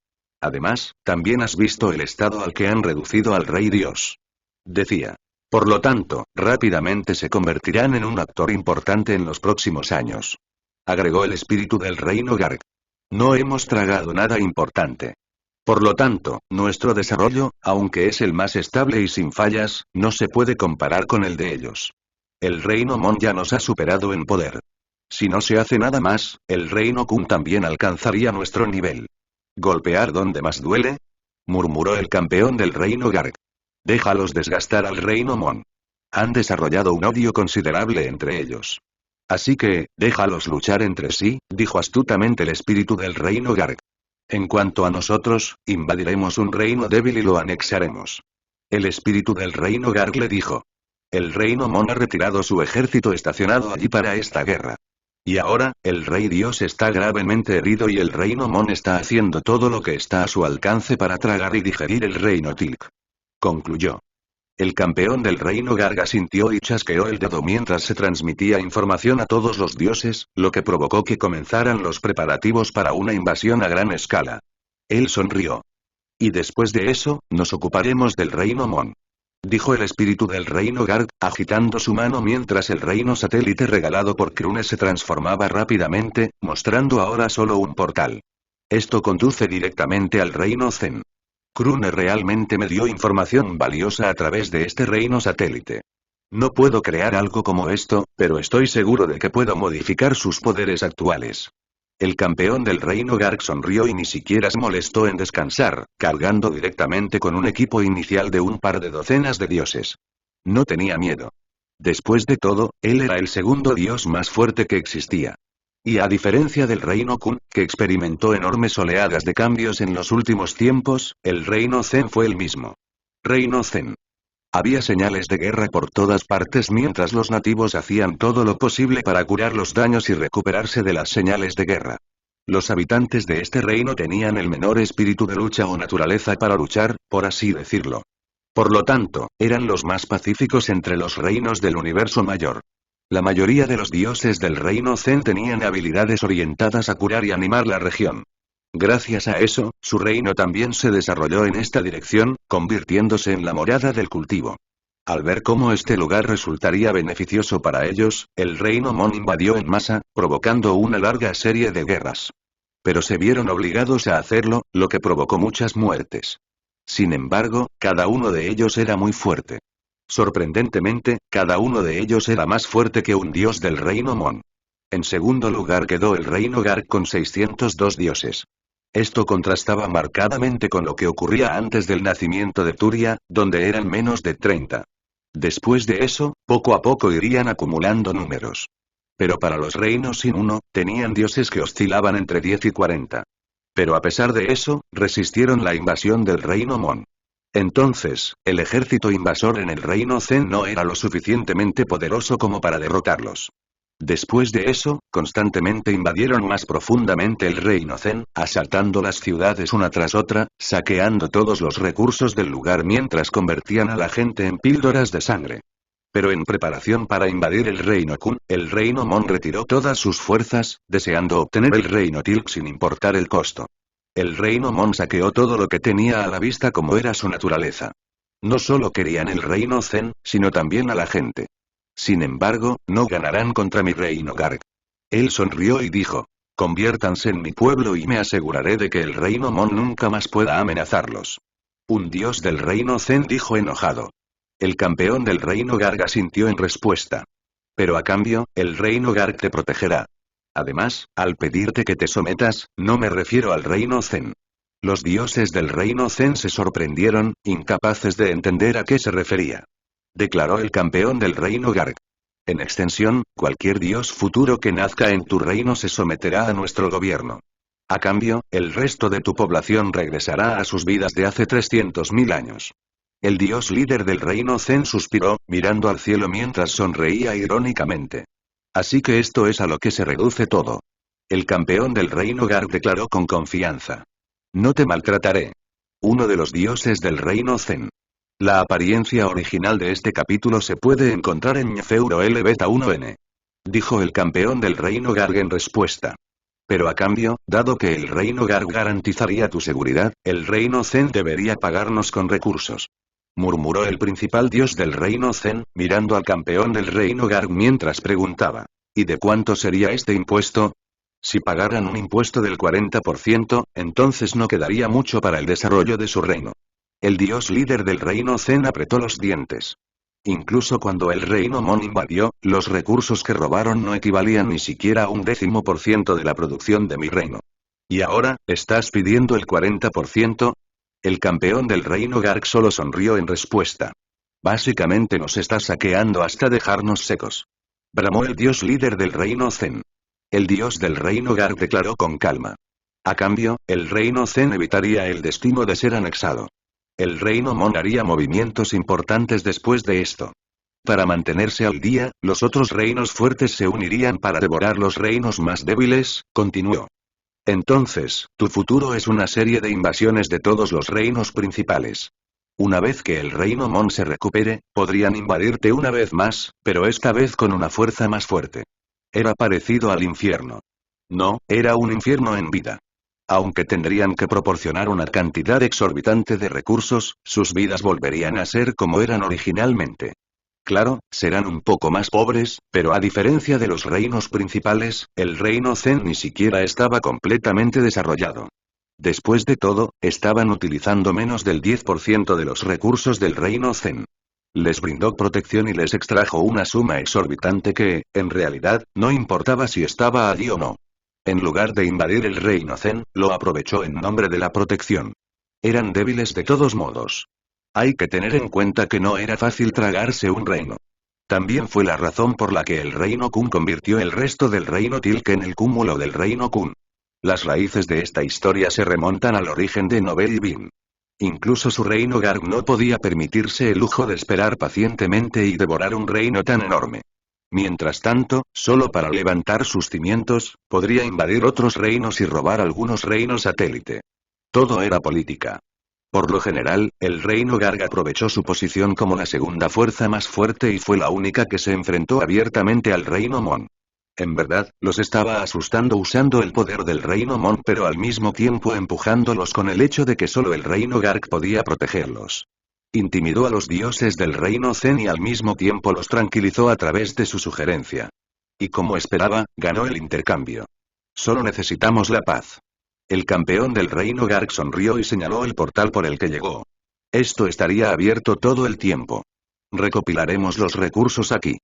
Además, también has visto el estado al que han reducido al rey Dios. Decía. Por lo tanto, rápidamente se convertirán en un actor importante en los próximos años. Agregó el espíritu del reino Garg. No hemos tragado nada importante. Por lo tanto, nuestro desarrollo, aunque es el más estable y sin fallas, no se puede comparar con el de ellos. El reino Mon ya nos ha superado en poder. Si no se hace nada más, el reino Kun también alcanzaría nuestro nivel. ¿Golpear donde más duele? Murmuró el campeón del reino Garg. Déjalos desgastar al reino Mon. Han desarrollado un odio considerable entre ellos. Así que, déjalos luchar entre sí, dijo astutamente el espíritu del reino Garg. En cuanto a nosotros, invadiremos un reino débil y lo anexaremos. El espíritu del reino Garg le dijo. El reino Mon ha retirado su ejército estacionado allí para esta guerra. Y ahora, el rey Dios está gravemente herido y el reino Mon está haciendo todo lo que está a su alcance para tragar y digerir el reino Tilk. Concluyó. El campeón del reino Garg asintió y chasqueó el dedo mientras se transmitía información a todos los dioses, lo que provocó que comenzaran los preparativos para una invasión a gran escala. Él sonrió. Y después de eso, nos ocuparemos del reino Mon. Dijo el espíritu del reino Garg, agitando su mano mientras el reino satélite regalado por Krune se transformaba rápidamente, mostrando ahora solo un portal. Esto conduce directamente al reino Zen. Krune realmente me dio información valiosa a través de este reino satélite. No puedo crear algo como esto, pero estoy seguro de que puedo modificar sus poderes actuales. El campeón del reino Garg sonrió y ni siquiera se molestó en descansar, cargando directamente con un equipo inicial de un par de docenas de dioses. No tenía miedo. Después de todo, él era el segundo dios más fuerte que existía. Y a diferencia del reino Kun, que experimentó enormes oleadas de cambios en los últimos tiempos, el reino Zen fue el mismo. Reino Zen. Había señales de guerra por todas partes mientras los nativos hacían todo lo posible para curar los daños y recuperarse de las señales de guerra. Los habitantes de este reino tenían el menor espíritu de lucha o naturaleza para luchar, por así decirlo. Por lo tanto, eran los más pacíficos entre los reinos del universo mayor. La mayoría de los dioses del reino Zen tenían habilidades orientadas a curar y animar la región. Gracias a eso, su reino también se desarrolló en esta dirección, convirtiéndose en la morada del cultivo. Al ver cómo este lugar resultaría beneficioso para ellos, el reino Mon invadió en masa, provocando una larga serie de guerras. Pero se vieron obligados a hacerlo, lo que provocó muchas muertes. Sin embargo, cada uno de ellos era muy fuerte. Sorprendentemente, cada uno de ellos era más fuerte que un dios del reino Mon. En segundo lugar quedó el reino Garg con 602 dioses. Esto contrastaba marcadamente con lo que ocurría antes del nacimiento de Turia, donde eran menos de 30. Después de eso, poco a poco irían acumulando números. Pero para los reinos sin uno, tenían dioses que oscilaban entre 10 y 40. Pero a pesar de eso, resistieron la invasión del reino Mon. Entonces, el ejército invasor en el reino Zen no era lo suficientemente poderoso como para derrotarlos. Después de eso, constantemente invadieron más profundamente el reino Zen, asaltando las ciudades una tras otra, saqueando todos los recursos del lugar mientras convertían a la gente en píldoras de sangre. Pero en preparación para invadir el reino Kun, el reino Mon retiró todas sus fuerzas, deseando obtener el reino Tilk sin importar el costo. El reino Mon saqueó todo lo que tenía a la vista como era su naturaleza. No solo querían el reino Zen, sino también a la gente. Sin embargo, no ganarán contra mi reino Garg. Él sonrió y dijo. Conviértanse en mi pueblo y me aseguraré de que el reino Mon nunca más pueda amenazarlos. Un dios del reino Zen dijo enojado. El campeón del reino Garg asintió en respuesta. Pero a cambio, el reino Garg te protegerá. Además, al pedirte que te sometas, no me refiero al reino Zen. Los dioses del reino Zen se sorprendieron, incapaces de entender a qué se refería. Declaró el campeón del reino Garg. En extensión, cualquier dios futuro que nazca en tu reino se someterá a nuestro gobierno. A cambio, el resto de tu población regresará a sus vidas de hace 300.000 años. El dios líder del reino Zen suspiró, mirando al cielo mientras sonreía irónicamente. Así que esto es a lo que se reduce todo. El campeón del reino Garg declaró con confianza. No te maltrataré. Uno de los dioses del reino Zen. La apariencia original de este capítulo se puede encontrar en Ñefeuro L Beta 1N. Dijo el campeón del reino Garg en respuesta. Pero a cambio, dado que el reino Garg garantizaría tu seguridad, el reino Zen debería pagarnos con recursos. Murmuró el principal dios del reino Zen, mirando al campeón del reino Garg mientras preguntaba. ¿Y de cuánto sería este impuesto? Si pagaran un impuesto del 40%, entonces no quedaría mucho para el desarrollo de su reino. El dios líder del reino Zen apretó los dientes. Incluso cuando el reino Mon invadió, los recursos que robaron no equivalían ni siquiera a 1/10% de la producción de mi reino. ¿Y ahora, estás pidiendo el 40%? El campeón del reino Garg solo sonrió en respuesta. Básicamente nos estás saqueando hasta dejarnos secos. Bramó el dios líder del reino Zen. El dios del reino Garg declaró con calma. A cambio, el reino Zen evitaría el destino de ser anexado. El reino Mon haría movimientos importantes después de esto. Para mantenerse al día, los otros reinos fuertes se unirían para devorar los reinos más débiles, continuó. Entonces, tu futuro es una serie de invasiones de todos los reinos principales. Una vez que el reino Mon se recupere, podrían invadirte una vez más, pero esta vez con una fuerza más fuerte. Era parecido al infierno. No, era un infierno en vida. Aunque tendrían que proporcionar una cantidad exorbitante de recursos, sus vidas volverían a ser como eran originalmente. Claro, serán un poco más pobres, pero a diferencia de los reinos principales, el reino Zen ni siquiera estaba completamente desarrollado. Después de todo, estaban utilizando menos del 10% de los recursos del reino Zen. Les brindó protección y les extrajo una suma exorbitante que, en realidad, no importaba si estaba allí o no. En lugar de invadir el reino Zen, lo aprovechó en nombre de la protección. Eran débiles de todos modos. Hay que tener en cuenta que no era fácil tragarse un reino. También fue la razón por la que el reino Kun convirtió el resto del reino Tilke en el cúmulo del reino Kun. Las raíces de esta historia se remontan al origen de Nobel y Bin. Incluso su reino Garg no podía permitirse el lujo de esperar pacientemente y devorar un reino tan enorme. Mientras tanto, solo para levantar sus cimientos, podría invadir otros reinos y robar algunos reinos satélite. Todo era política. Por lo general, el reino Garg aprovechó su posición como la segunda fuerza más fuerte y fue la única que se enfrentó abiertamente al reino Mon. En verdad, los estaba asustando usando el poder del reino Mon, pero al mismo tiempo empujándolos con el hecho de que solo el reino Garg podía protegerlos. Intimidó a los dioses del reino Zen y al mismo tiempo los tranquilizó a través de su sugerencia. Y como esperaba, ganó el intercambio. Solo necesitamos la paz. El campeón del reino Garg sonrió y señaló el portal por el que llegó. Esto estaría abierto todo el tiempo. Recopilaremos los recursos aquí.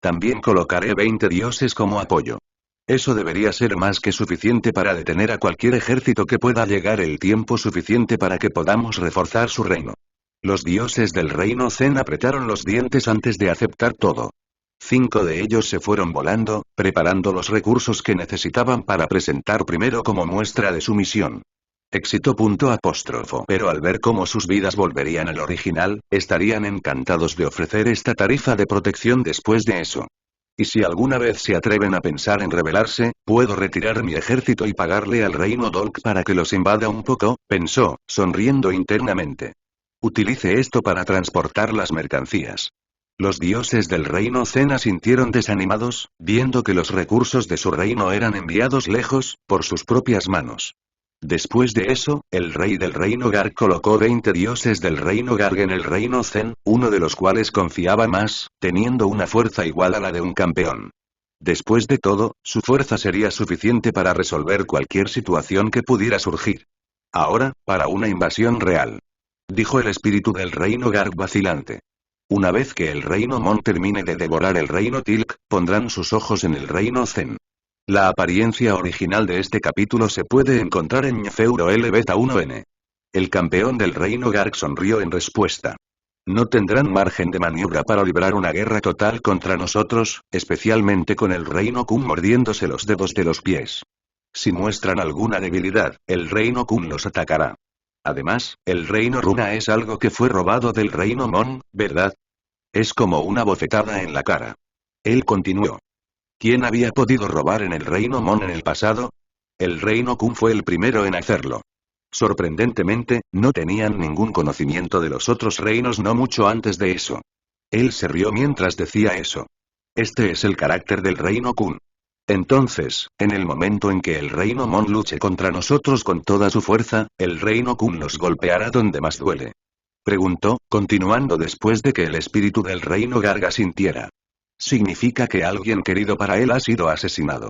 También colocaré 20 dioses como apoyo. Eso debería ser más que suficiente para detener a cualquier ejército que pueda llegar el tiempo suficiente para que podamos reforzar su reino. Los dioses del reino Zen apretaron los dientes antes de aceptar todo. 5 de ellos se fueron volando, preparando los recursos que necesitaban para presentar primero como muestra de su misión. Éxito. Pero al ver cómo sus vidas volverían al original, estarían encantados de ofrecer esta tarifa de protección después de eso. Y si alguna vez se atreven a pensar en rebelarse, puedo retirar mi ejército y pagarle al reino Dolk para que los invada un poco, pensó, sonriendo internamente. Utilice esto para transportar las mercancías. Los dioses del reino Zen sintieron desanimados, viendo que los recursos de su reino eran enviados lejos, por sus propias manos. Después de eso, el rey del reino Garg colocó 20 dioses del reino Garg en el reino Zen, uno de los cuales confiaba más, teniendo una fuerza igual a la de un campeón. Después de todo, su fuerza sería suficiente para resolver cualquier situación que pudiera surgir. Ahora, para una invasión real. Dijo el espíritu del reino Garg vacilante. Una vez que el reino Mon termine de devorar el reino Tilk, pondrán sus ojos en el reino Zen. La apariencia original de este capítulo se puede encontrar en Ñefeuro L Beta 1N. El campeón del reino Garg sonrió en respuesta. No tendrán margen de maniobra para librar una guerra total contra nosotros, especialmente con el reino Kun mordiéndose los dedos de los pies. Si muestran alguna debilidad, el reino Kun los atacará. Además, el reino Runa es algo que fue robado del reino Mon, ¿verdad? Es como una bofetada en la cara. Él continuó. ¿Quién había podido robar en el reino Mon en el pasado? El reino Kun fue el primero en hacerlo. Sorprendentemente, no tenían ningún conocimiento de los otros reinos no mucho antes de eso. Él se rió mientras decía eso. Este es el carácter del reino Kun. Entonces, en el momento en que el reino Mon luche contra nosotros con toda su fuerza, el reino Kun los golpeará donde más duele. Preguntó, continuando después de que el espíritu del reino Garga sintiera. Significa que alguien querido para él ha sido asesinado.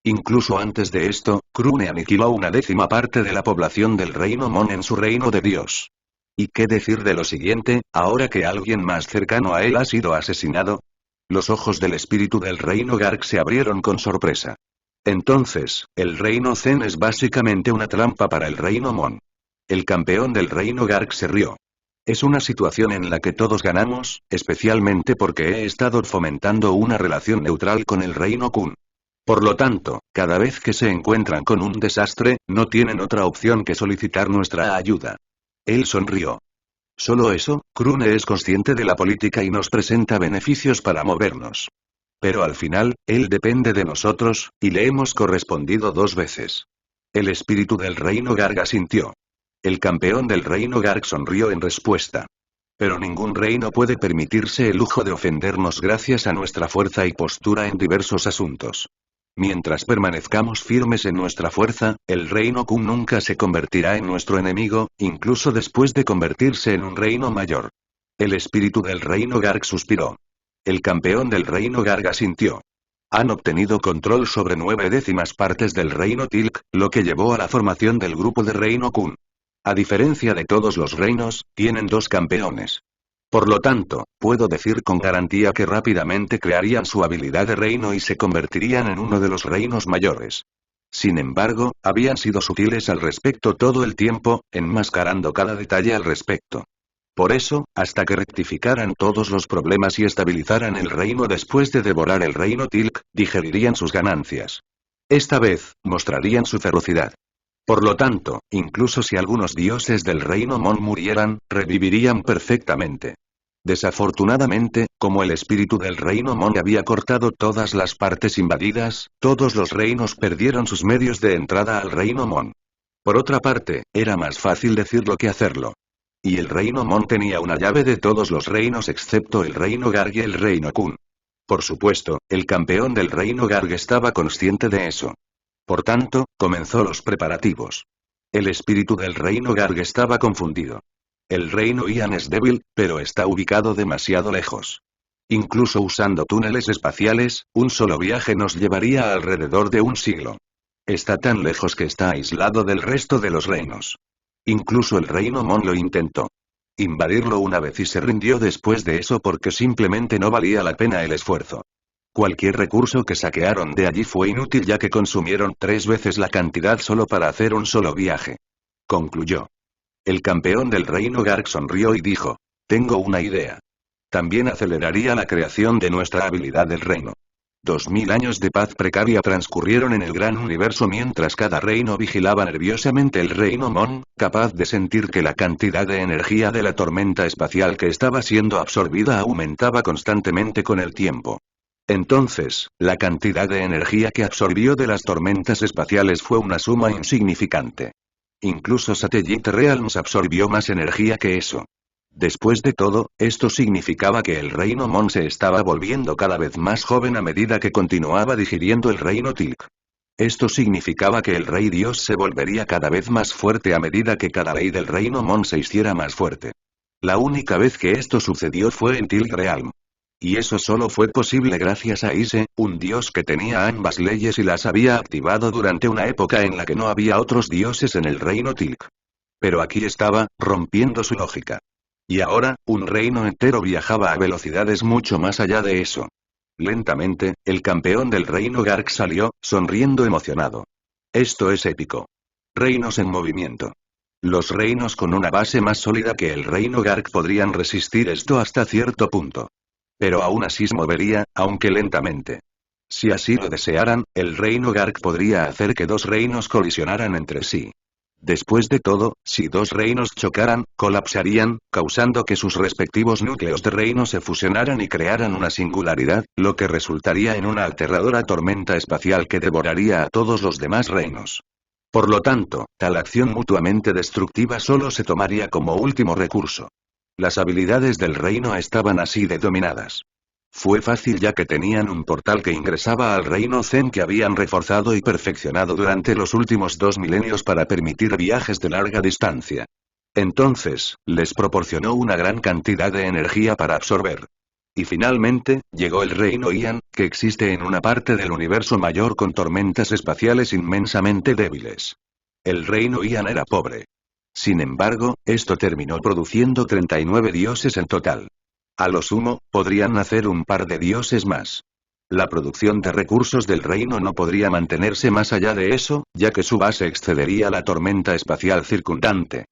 Incluso antes de esto, Krune aniquiló una 10ª parte de la población del reino Mon en su reino de Dios. ¿Y qué decir de lo siguiente, ahora que alguien más cercano a él ha sido asesinado? Los ojos del espíritu del reino Garg se abrieron con sorpresa. Entonces, el reino Zen es básicamente una trampa para el reino Mon. El campeón del reino Garg se rió. Es una situación en la que todos ganamos, especialmente porque he estado fomentando una relación neutral con el reino Kun. Por lo tanto, cada vez que se encuentran con un desastre, no tienen otra opción que solicitar nuestra ayuda. Él sonrió. Solo eso, Krune es consciente de la política y nos presenta beneficios para movernos. Pero al final, él depende de nosotros, y le hemos correspondido 2 veces. El espíritu del reino Garg asintió. El campeón del reino Garg sonrió en respuesta. Pero ningún reino puede permitirse el lujo de ofendernos gracias a nuestra fuerza y postura en diversos asuntos. Mientras permanezcamos firmes en nuestra fuerza, el reino Kun nunca se convertirá en nuestro enemigo, incluso después de convertirse en un reino mayor. El espíritu del reino Garg suspiró. El campeón del reino Garg asintió. Han obtenido control sobre 9/10 partes del reino Tilk, lo que llevó a la formación del grupo de reino Kun. A diferencia de todos los reinos, tienen 2 campeones. Por lo tanto, puedo decir con garantía que rápidamente crearían su habilidad de reino y se convertirían en uno de los reinos mayores. Sin embargo, habían sido sutiles al respecto todo el tiempo, enmascarando cada detalle al respecto. Por eso, hasta que rectificaran todos los problemas y estabilizaran el reino después de devorar el reino Tilk, digerirían sus ganancias. Esta vez, mostrarían su ferocidad. Por lo tanto, incluso si algunos dioses del reino Mon murieran, revivirían perfectamente. Desafortunadamente, como el espíritu del reino Mon había cortado todas las partes invadidas, todos los reinos perdieron sus medios de entrada al reino Mon. Por otra parte, era más fácil decirlo que hacerlo. Y el reino Mon tenía una llave de todos los reinos excepto el reino Garg y el reino Kun. Por supuesto, el campeón del reino Garg estaba consciente de eso. Por tanto, comenzó los preparativos. El espíritu del reino Garg estaba confundido. El reino Ian es débil, pero está ubicado demasiado lejos. Incluso usando túneles espaciales, un solo viaje nos llevaría alrededor de un siglo. Está tan lejos que está aislado del resto de los reinos. Incluso el reino Mon lo intentó. Invadirlo una vez y se rindió después de eso porque simplemente no valía la pena el esfuerzo. Cualquier recurso que saquearon de allí fue inútil ya que consumieron 3 veces la cantidad solo para hacer un solo viaje. Concluyó. El campeón del reino Garg sonrió y dijo, tengo una idea. También aceleraría la creación de nuestra habilidad del reino. 2000 años de paz precaria transcurrieron en el gran universo mientras cada reino vigilaba nerviosamente el reino Mon, capaz de sentir que la cantidad de energía de la tormenta espacial que estaba siendo absorbida aumentaba constantemente con el tiempo. Entonces, la cantidad de energía que absorbió de las tormentas espaciales fue una suma insignificante. Incluso Satellite Realms absorbió más energía que eso. Después de todo, esto significaba que el reino Mon se estaba volviendo cada vez más joven a medida que continuaba digiriendo el reino Tilk. Esto significaba que el rey Dios se volvería cada vez más fuerte a medida que cada ley del reino Mon se hiciera más fuerte. La única vez que esto sucedió fue en Tilk Realm. Y eso solo fue posible gracias a Ise, un dios que tenía ambas leyes y las había activado durante una época en la que no había otros dioses en el reino Tilk. Pero aquí estaba, rompiendo su lógica. Y ahora, un reino entero viajaba a velocidades mucho más allá de eso. Lentamente, el campeón del reino Garg salió, sonriendo emocionado. Esto es épico. Reinos en movimiento. Los reinos con una base más sólida que el reino Garg podrían resistir esto hasta cierto punto. Pero aún así se movería, aunque lentamente. Si así lo desearan, el reino Garg podría hacer que 2 reinos colisionaran entre sí. Después de todo, si 2 reinos chocaran, colapsarían, causando que sus respectivos núcleos de reino se fusionaran y crearan una singularidad, lo que resultaría en una aterradora tormenta espacial que devoraría a todos los demás reinos. Por lo tanto, tal acción mutuamente destructiva solo se tomaría como último recurso. Las habilidades del reino estaban así de dominadas. Fue fácil ya que tenían un portal que ingresaba al reino Zen que habían reforzado y perfeccionado durante los últimos 2 milenios para permitir viajes de larga distancia. Entonces, les proporcionó una gran cantidad de energía para absorber. Y finalmente, llegó el reino Ian, que existe en una parte del universo mayor con tormentas espaciales inmensamente débiles. El reino Ian era pobre. Sin embargo, esto terminó produciendo 39 dioses en total. A lo sumo, podrían nacer un par de dioses más. La producción de recursos del reino no podría mantenerse más allá de eso, ya que su base excedería la tormenta espacial circundante.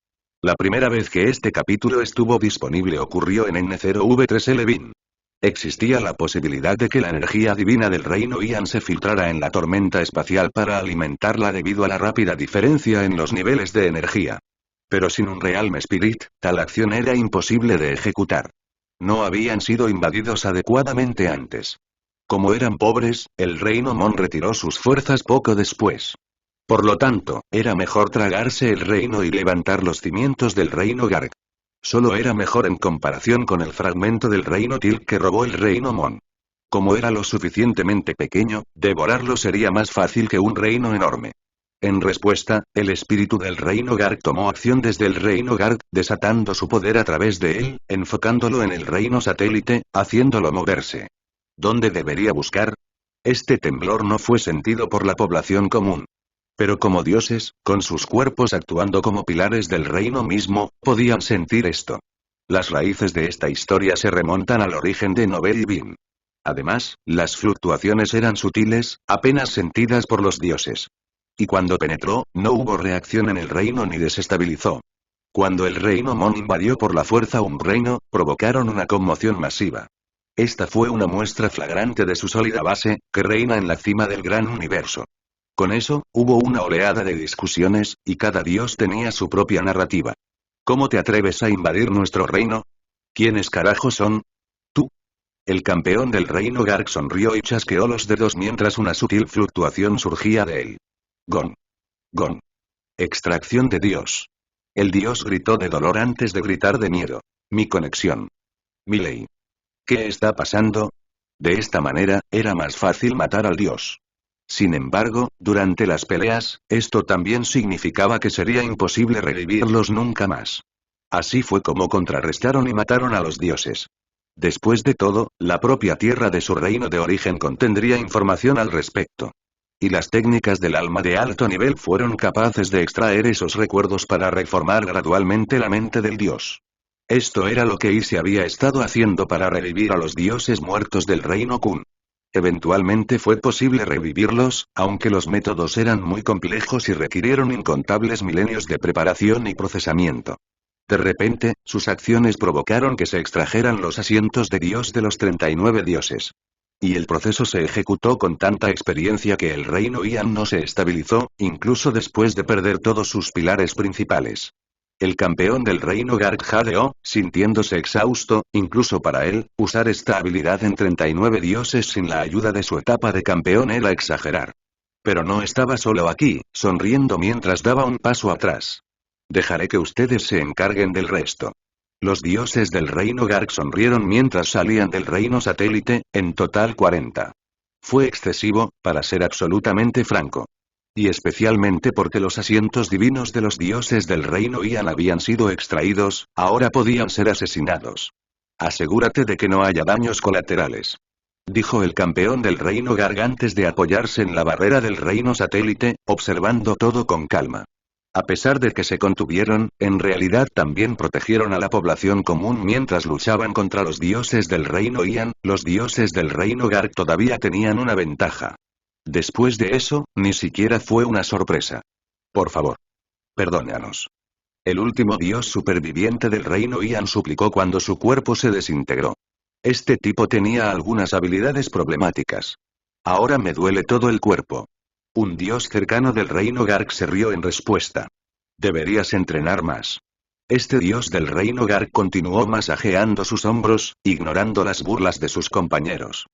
La primera vez que este capítulo estuvo disponible ocurrió en N0V3 Levin. Existía la posibilidad de que la energía divina del reino Ian se filtrara en la tormenta espacial para alimentarla debido a la rápida diferencia en los niveles de energía. Pero sin un Realm Spirit, tal acción era imposible de ejecutar. No habían sido invadidos adecuadamente antes. Como eran pobres, el reino Mon retiró sus fuerzas poco después. Por lo tanto, era mejor tragarse el reino y levantar los cimientos del reino Garg. Solo era mejor en comparación con el fragmento del reino Til que robó el reino Mon. Como era lo suficientemente pequeño, devorarlo sería más fácil que un reino enorme. En respuesta, el espíritu del reino Garg tomó acción desde el reino Garg, desatando su poder a través de él, enfocándolo en el reino satélite, haciéndolo moverse. ¿Dónde debería buscar? Este temblor no fue sentido por la población común. Pero como dioses, con sus cuerpos actuando como pilares del reino mismo, podían sentir esto. Las raíces de esta historia se remontan al origen de Nobel y Bin. Además, las fluctuaciones eran sutiles, apenas sentidas por los dioses. Y cuando penetró, no hubo reacción en el reino ni desestabilizó. Cuando el reino Mon invadió por la fuerza un reino, provocaron una conmoción masiva. Esta fue una muestra flagrante de su sólida base, que reina en la cima del gran universo. Con eso, hubo una oleada de discusiones, y cada dios tenía su propia narrativa. ¿Cómo te atreves a invadir nuestro reino? ¿Quiénes carajo son? Tú. El campeón del reino Garg sonrió y chasqueó los dedos mientras una sutil fluctuación surgía de él. Gon. Gon. Extracción de dios. El dios gritó de dolor antes de gritar de miedo. Mi conexión. Mi ley. ¿Qué está pasando? De esta manera, era más fácil matar al dios. Sin embargo, durante las peleas, esto también significaba que sería imposible revivirlos nunca más. Así fue como contrarrestaron y mataron a los dioses. Después de todo, la propia tierra de su reino de origen contendría información al respecto. Y las técnicas del alma de alto nivel fueron capaces de extraer esos recuerdos para reformar gradualmente la mente del dios. Esto era lo que Ise había estado haciendo para revivir a los dioses muertos del reino Kun. Eventualmente fue posible revivirlos, aunque los métodos eran muy complejos y requirieron incontables milenios de preparación y procesamiento. De repente, sus acciones provocaron que se extrajeran los asientos de dios de los 39 dioses. Y el proceso se ejecutó con tanta experiencia que el reino Ian no se estabilizó, incluso después de perder todos sus pilares principales. El campeón del reino Garg jadeó, sintiéndose exhausto, incluso para él, usar esta habilidad en 39 dioses sin la ayuda de su etapa de campeón era exagerar. Pero no estaba solo aquí, sonriendo mientras daba un paso atrás. Dejaré que ustedes se encarguen del resto. Los dioses del reino Garg sonrieron mientras salían del reino satélite, en total 40. Fue excesivo, para ser absolutamente franco. Y especialmente porque los asientos divinos de los dioses del reino Ian habían sido extraídos, ahora podían ser asesinados. Asegúrate de que no haya daños colaterales. Dijo el campeón del reino Garg antes de apoyarse en la barrera del reino satélite, observando todo con calma. A pesar de que se contuvieron, en realidad también protegieron a la población común mientras luchaban contra los dioses del reino Ian, los dioses del reino Garg todavía tenían una ventaja. Después de eso, ni siquiera fue una sorpresa. Por favor. Perdónanos. El último dios superviviente del reino Ian suplicó cuando su cuerpo se desintegró. Este tipo tenía algunas habilidades problemáticas. Ahora me duele todo el cuerpo. Un dios cercano del reino Garg se rió en respuesta. Deberías entrenar más. Este dios del reino Garg continuó masajeando sus hombros, ignorando las burlas de sus compañeros.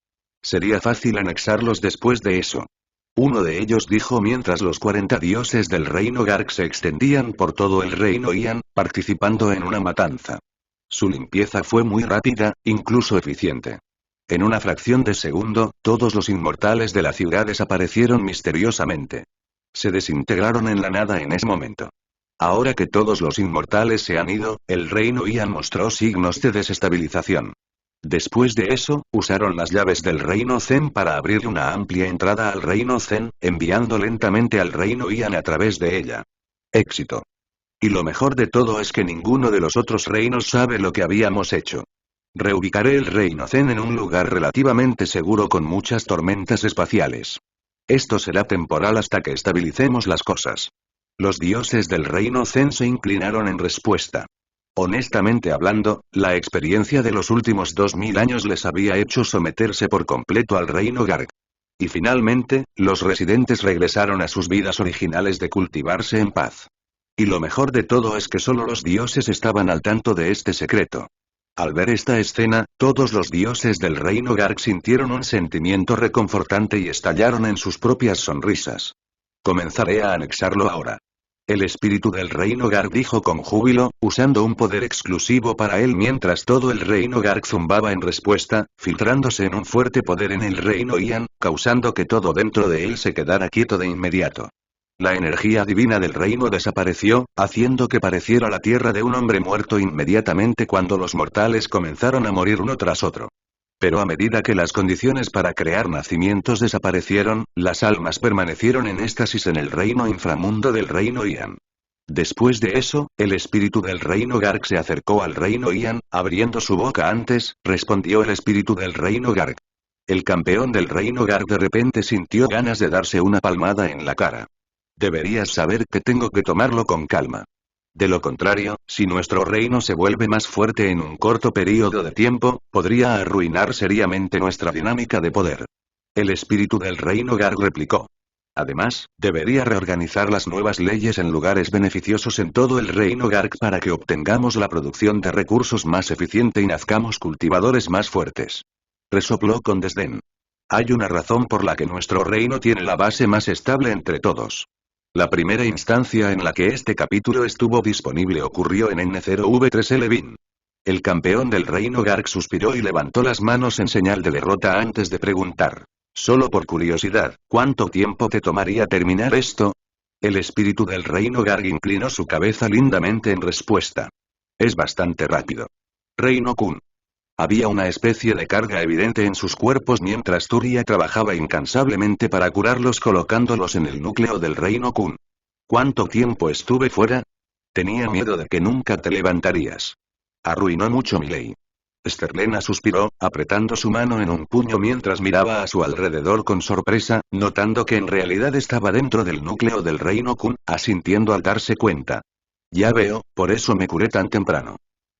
Sería fácil anexarlos después de eso. Uno de ellos dijo mientras los 40 dioses del reino Garg se extendían por todo el reino Ian, participando en una matanza. Su limpieza fue muy rápida, incluso eficiente. En una fracción de segundo, todos los inmortales de la ciudad desaparecieron misteriosamente. Se desintegraron en la nada en ese momento. Ahora que todos los inmortales se han ido, el reino Ian mostró signos de desestabilización. Después de eso, usaron las llaves del reino Zen para abrir una amplia entrada al reino Zen, enviando lentamente al reino Ian a través de ella. Éxito. Y lo mejor de todo es que ninguno de los otros reinos sabe lo que habíamos hecho. Reubicaré el reino Zen en un lugar relativamente seguro con muchas tormentas espaciales. Esto será temporal hasta que estabilicemos las cosas. Los dioses del reino Zen se inclinaron en respuesta. Honestamente hablando, la experiencia de los últimos 2000 años les había hecho someterse por completo al reino Garg. Y finalmente, los residentes regresaron a sus vidas originales de cultivarse en paz. Y lo mejor de todo es que solo los dioses estaban al tanto de este secreto. Al ver esta escena, todos los dioses del reino Garg sintieron un sentimiento reconfortante y estallaron en sus propias sonrisas. Comenzaré a anexarlo ahora. El espíritu del reino Garg dijo con júbilo, usando un poder exclusivo para él mientras todo el reino Garg zumbaba en respuesta, filtrándose en un fuerte poder en el reino Ian, causando que todo dentro de él se quedara quieto de inmediato. La energía divina del reino desapareció, haciendo que pareciera la tierra de un hombre muerto inmediatamente cuando los mortales comenzaron a morir uno tras otro. Pero a medida que las condiciones para crear nacimientos desaparecieron, las almas permanecieron en éxtasis en el reino inframundo del reino Ian. Después de eso, el espíritu del reino Garg se acercó al reino Ian, abriendo su boca antes, respondió el espíritu del reino Garg. El campeón del reino Garg de repente sintió ganas de darse una palmada en la cara. Deberías saber que tengo que tomarlo con calma. De lo contrario, si nuestro reino se vuelve más fuerte en un corto periodo de tiempo, podría arruinar seriamente nuestra dinámica de poder. El espíritu del reino Garg replicó. Además, debería reorganizar las nuevas leyes en lugares beneficiosos en todo el reino Garg para que obtengamos la producción de recursos más eficiente y nazcamos cultivadores más fuertes. Resopló con desdén. Hay una razón por la que nuestro reino tiene la base más estable entre todos. La primera instancia en la que este capítulo estuvo disponible ocurrió en N0V3 Levin. El campeón del reino Garg suspiró y levantó las manos en señal de derrota antes de preguntar. Solo por curiosidad, ¿cuánto tiempo te tomaría terminar esto? El espíritu del reino Garg inclinó su cabeza lindamente en respuesta. Es bastante rápido. Reino Kun. Había una especie de carga evidente en sus cuerpos mientras Turia trabajaba incansablemente para curarlos colocándolos en el núcleo del reino Kun. ¿Cuánto tiempo estuve fuera? Tenía miedo de que nunca te levantarías. Arruinó mucho mi ley. Sterlena suspiró, apretando su mano en un puño mientras miraba a su alrededor con sorpresa, notando que en realidad estaba dentro del núcleo del reino Kun, asintiendo al darse cuenta. Ya veo, por eso me curé tan temprano.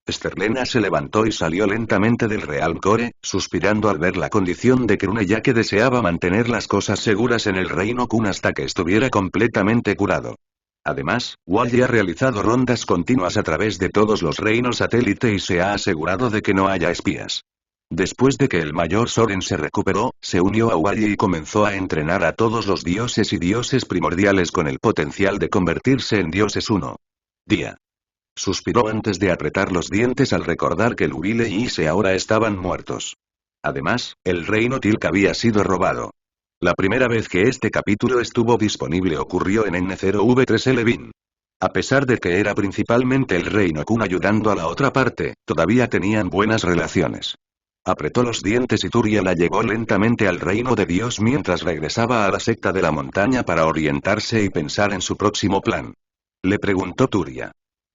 Sterlena se levantó y salió lentamente del Real Core, suspirando al ver la condición de Krune ya que deseaba mantener las cosas seguras en el reino Kun hasta que estuviera completamente curado. Además, Wally ha realizado rondas continuas a través de todos los reinos satélite y se ha asegurado de que no haya espías. Después de que el mayor Soren se recuperó, se unió a Wally y comenzó a entrenar a todos los dioses y dioses primordiales con el potencial de convertirse en dioses uno día. Suspiró antes de apretar los dientes al recordar que Lubile y Ise ahora estaban muertos. Además, el reino Tilk había sido robado. La primera vez que este capítulo estuvo disponible ocurrió en N0V3 Levin. A pesar de que era principalmente el reino Kun ayudando a la otra parte, todavía tenían buenas relaciones. Apretó los dientes y Turia la llevó lentamente al reino de Dios mientras regresaba a la secta de la montaña para orientarse y pensar en su próximo plan. Le preguntó Turia.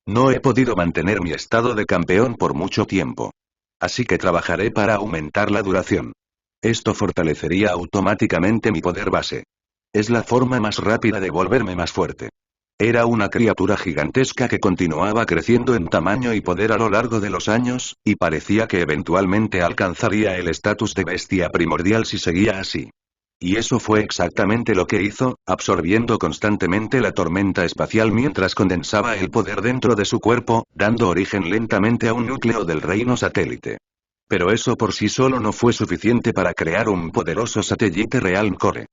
No he podido mantener mi estado de campeón por mucho tiempo. Así que trabajaré para aumentar la duración. Esto fortalecería automáticamente mi poder base. Es la forma más rápida de volverme más fuerte. Era una criatura gigantesca que continuaba creciendo en tamaño y poder a lo largo de los años, y parecía que eventualmente alcanzaría el estatus de bestia primordial si seguía así. Y eso fue exactamente lo que hizo, absorbiendo constantemente la tormenta espacial mientras condensaba el poder dentro de su cuerpo, dando origen lentamente a un núcleo del reino satélite. Pero eso por sí solo no fue suficiente para crear un poderoso satélite Real Core.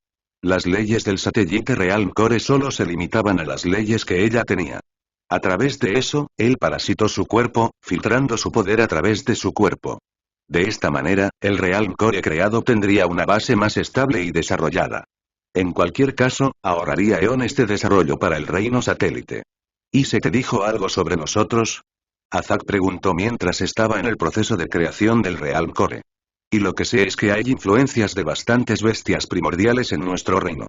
Las leyes del Satellite Realm Core solo se limitaban a las leyes que ella tenía. A través de eso, él parasitó su cuerpo, filtrando su poder a través de su cuerpo. De esta manera, el Realm Core creado tendría una base más estable y desarrollada. En cualquier caso, ahorraría eones de desarrollo para el reino satélite. ¿Y se te dijo algo sobre nosotros? Azak preguntó mientras estaba en el proceso de creación del Realm Core. Y lo que sé es que hay influencias de bastantes bestias primordiales en nuestro reino.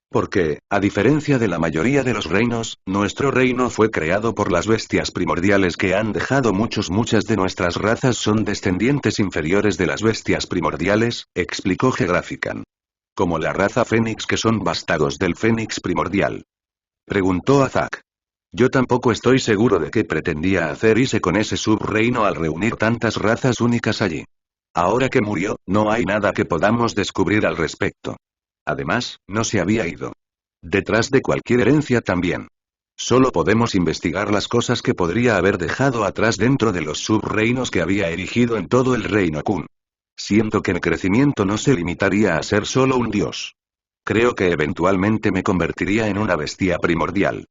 Porque, a diferencia de la mayoría de los reinos, nuestro reino fue creado por las bestias primordiales que han dejado muchas de nuestras razas son descendientes inferiores de las bestias primordiales, explicó Gegraphican. Como la raza Fénix que son vástagos del Fénix primordial. Preguntó Azak. Yo tampoco estoy seguro de qué pretendía hacer Ise con ese subreino al reunir tantas razas únicas allí. Ahora que murió, no hay nada que podamos descubrir al respecto. Además, no se había ido. Detrás de cualquier herencia también. Solo podemos investigar las cosas que podría haber dejado atrás dentro de los subreinos que había erigido en todo el reino Kun. Siento que mi crecimiento no se limitaría a ser solo un dios. Creo que eventualmente me convertiría en una bestia primordial.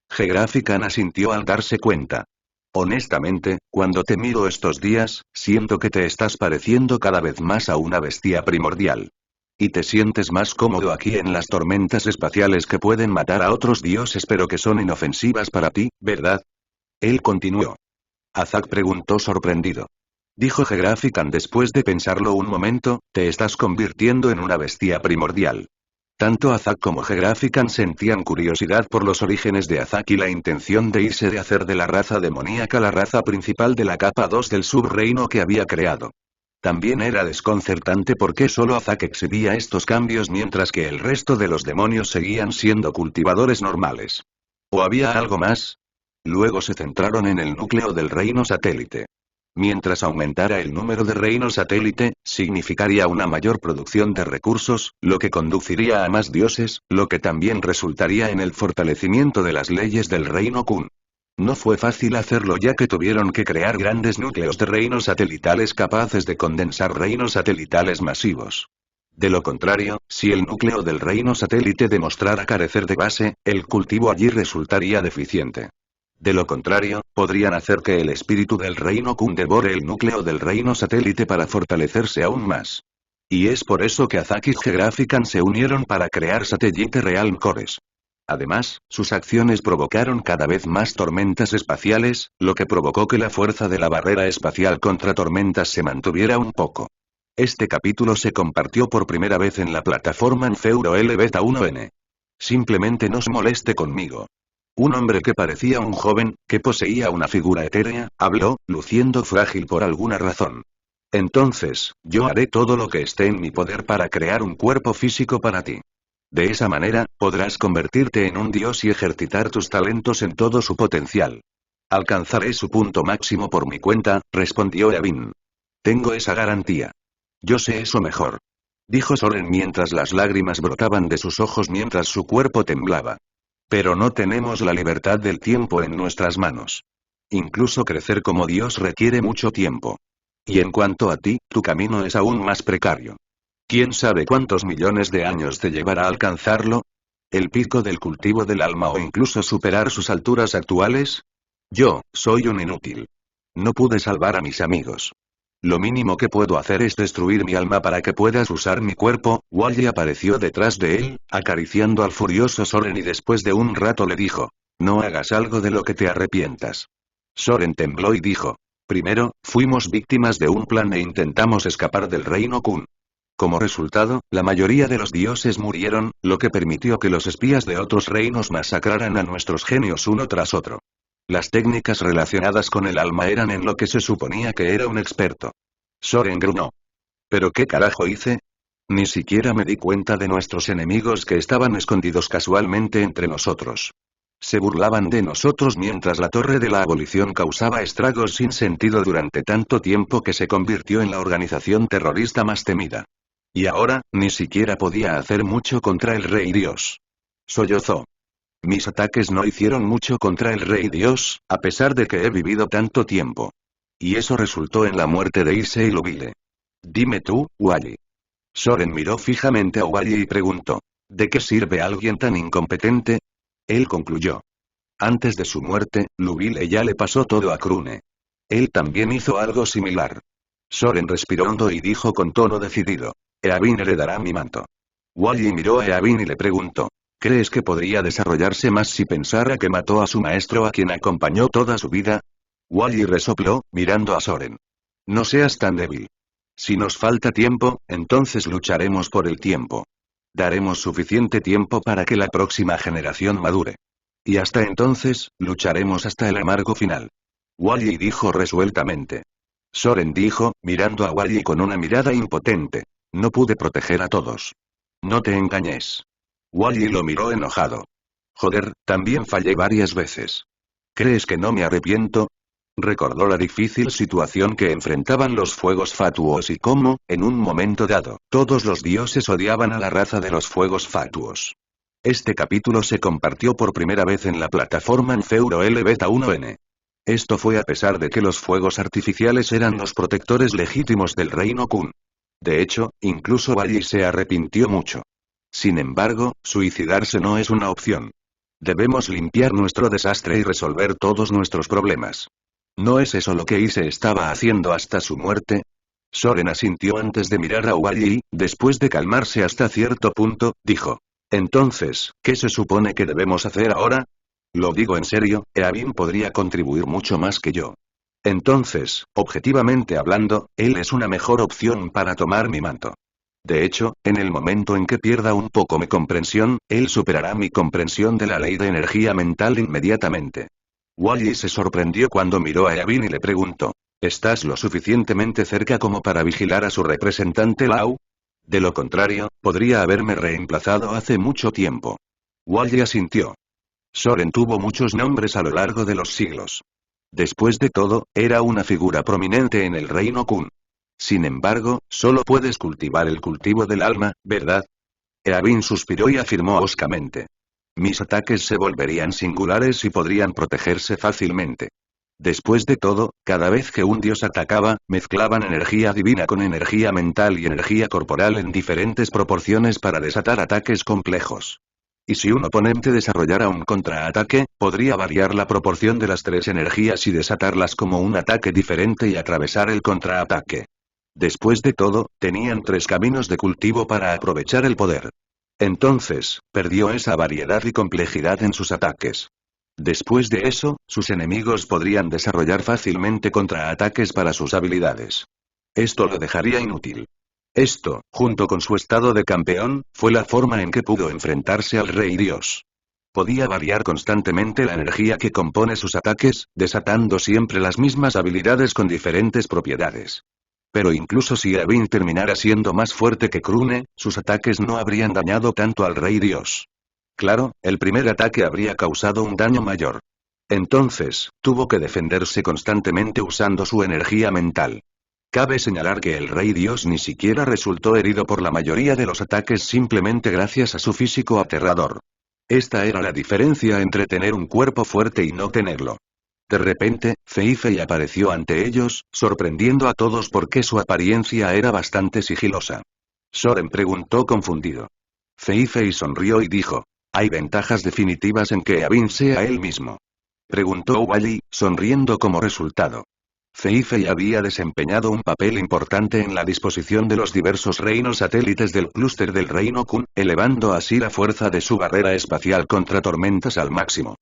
Gegraphican asintió al darse cuenta. Honestamente, cuando te miro estos días, siento que te estás pareciendo cada vez más a una bestia primordial. Y te sientes más cómodo aquí en las tormentas espaciales que pueden matar a otros dioses pero que son inofensivas para ti, ¿verdad? Él continuó. Azak preguntó sorprendido. Dijo Gegraphican después de pensarlo un momento, te estás convirtiendo en una bestia primordial. Tanto Azak como Gegraphican sentían curiosidad por los orígenes de Azak y la intención de irse de hacer de la raza demoníaca la raza principal de la capa 2 del subreino que había creado. También era desconcertante porque solo Azak exhibía estos cambios mientras que el resto de los demonios seguían siendo cultivadores normales. ¿O había algo más? Luego se centraron en el núcleo del reino satélite. Mientras aumentara el número de reinos satélite, significaría una mayor producción de recursos, lo que conduciría a más dioses, lo que también resultaría en el fortalecimiento de las leyes del reino Kun. No fue fácil hacerlo ya que tuvieron que crear grandes núcleos de reinos satelitales capaces de condensar reinos satelitales masivos. De lo contrario, si el núcleo del reino satélite demostrara carecer de base, el cultivo allí resultaría deficiente. De lo contrario, podrían hacer que el espíritu del reino Kun devore el núcleo del reino satélite para fortalecerse aún más. Y es por eso que Azak y Gegraphican se unieron para crear Satellite Realm Cores. Además, sus acciones provocaron cada vez más tormentas espaciales, lo que provocó que la fuerza de la barrera espacial contra tormentas se mantuviera un poco. Este capítulo se compartió por primera vez en la plataforma Enfeuro L Beta 1N. Simplemente no se moleste conmigo. Un hombre que parecía un joven, que poseía una figura etérea, habló, luciendo frágil por alguna razón. Entonces, yo haré todo lo que esté en mi poder para crear un cuerpo físico para ti. De esa manera, podrás convertirte en un dios y ejercitar tus talentos en todo su potencial. Alcanzaré su punto máximo por mi cuenta, respondió Yavin. Tengo esa garantía. Yo sé eso mejor. Dijo Soren mientras las lágrimas brotaban de sus ojos mientras su cuerpo temblaba. Pero no tenemos la libertad del tiempo en nuestras manos. Incluso crecer como Dios requiere mucho tiempo. Y en cuanto a ti, tu camino es aún más precario. ¿Quién sabe cuántos millones de años te llevará a alcanzarlo? ¿El pico del cultivo del alma o incluso superar sus alturas actuales? Yo, soy un inútil. No pude salvar a mis amigos. Lo mínimo que puedo hacer es destruir mi alma para que puedas usar mi cuerpo. Wally apareció detrás de él, acariciando al furioso Soren y después de un rato le dijo, no hagas algo de lo que te arrepientas. Soren tembló y dijo, primero, fuimos víctimas de un plan e intentamos escapar del reino Kun. Como resultado, la mayoría de los dioses murieron, lo que permitió que los espías de otros reinos masacraran a nuestros genios uno tras otro. Las técnicas relacionadas con el alma eran en lo que se suponía que era un experto. Soren gruñó. ¿Pero qué carajo hice? Ni siquiera me di cuenta de nuestros enemigos que estaban escondidos casualmente entre nosotros. Se burlaban de nosotros mientras la Torre de la Abolición causaba estragos sin sentido durante tanto tiempo que se convirtió en la organización terrorista más temida. Y ahora, ni siquiera podía hacer mucho contra el Rey Dios. Sollozó. Mis ataques no hicieron mucho contra el Rey Dios, a pesar de que he vivido tanto tiempo. Y eso resultó en la muerte de Ise y Lubile. Dime tú, Wally. Soren miró fijamente a Wally y preguntó. ¿De qué sirve alguien tan incompetente? Él concluyó. Antes de su muerte, Lubile ya le pasó todo a Krune. Él también hizo algo similar. Soren respiró hondo y dijo con tono decidido. Eabin heredará mi manto. Wally miró a Eabin y le preguntó. ¿Crees que podría desarrollarse más si pensara que mató a su maestro a quien acompañó toda su vida? Wally resopló, mirando a Soren. No seas tan débil. Si nos falta tiempo, entonces lucharemos por el tiempo. Daremos suficiente tiempo para que la próxima generación madure. Y hasta entonces, lucharemos hasta el amargo final. Wally dijo resueltamente. Soren dijo, mirando a Wally con una mirada impotente. No pude proteger a todos. No te engañes. Wally lo miró enojado. Joder, también fallé varias veces. ¿Crees que no me arrepiento? Recordó la difícil situación que enfrentaban los fuegos fatuos y cómo, en un momento dado, todos los dioses odiaban a la raza de los fuegos fatuos. Este capítulo se compartió por primera vez en la plataforma Enfeuro L Beta 1N. Esto fue a pesar de que los fuegos artificiales eran los protectores legítimos del reino Kun. De hecho, incluso Wally se arrepintió mucho. Sin embargo, suicidarse no es una opción. Debemos limpiar nuestro desastre y resolver todos nuestros problemas. ¿No es eso lo que Ise estaba haciendo hasta su muerte? Soren asintió antes de mirar a Wally y, después de calmarse hasta cierto punto, dijo. Entonces, ¿qué se supone que debemos hacer ahora? Lo digo en serio, Eabin podría contribuir mucho más que yo. Entonces, objetivamente hablando, él es una mejor opción para tomar mi manto. De hecho, en el momento en que pierda un poco mi comprensión, él superará mi comprensión de la ley de energía mental inmediatamente. Wally se sorprendió cuando miró a Eabin y le preguntó. ¿Estás lo suficientemente cerca como para vigilar a su representante Lau? De lo contrario, podría haberme reemplazado hace mucho tiempo. Wally asintió. Soren tuvo muchos nombres a lo largo de los siglos. Después de todo, era una figura prominente en el reino Kun. Sin embargo, solo puedes cultivar el cultivo del alma, ¿verdad? Eabin suspiró y afirmó hoscamente. Mis ataques se volverían singulares y podrían protegerse fácilmente. Después de todo, cada vez que un dios atacaba, mezclaban energía divina con energía mental y energía corporal en diferentes proporciones para desatar ataques complejos. Y si un oponente desarrollara un contraataque, podría variar la proporción de las tres energías y desatarlas como un ataque diferente y atravesar el contraataque. Después de todo, tenían tres caminos de cultivo para aprovechar el poder. Entonces, perdió esa variedad y complejidad en sus ataques. Después de eso, sus enemigos podrían desarrollar fácilmente contraataques para sus habilidades. Esto lo dejaría inútil. Esto, junto con su estado de campeón, fue la forma en que pudo enfrentarse al Rey Dios. Podía variar constantemente la energía que compone sus ataques, desatando siempre las mismas habilidades con diferentes propiedades. Pero incluso si Eabin terminara siendo más fuerte que Krune, sus ataques no habrían dañado tanto al Rey Dios. Claro, el primer ataque habría causado un daño mayor. Entonces, tuvo que defenderse constantemente usando su energía mental. Cabe señalar que el Rey Dios ni siquiera resultó herido por la mayoría de los ataques simplemente gracias a su físico aterrador. Esta era la diferencia entre tener un cuerpo fuerte y no tenerlo. De repente, Feifei apareció ante ellos, sorprendiendo a todos porque su apariencia era bastante sigilosa. Soren preguntó confundido. Feifei sonrió y dijo. ¿Hay ventajas definitivas en que Eabin sea él mismo? Preguntó Wally, sonriendo como resultado. Feifei había desempeñado un papel importante en la disposición de los diversos reinos satélites del clúster del reino Kun, elevando así la fuerza de su barrera espacial contra tormentas al máximo.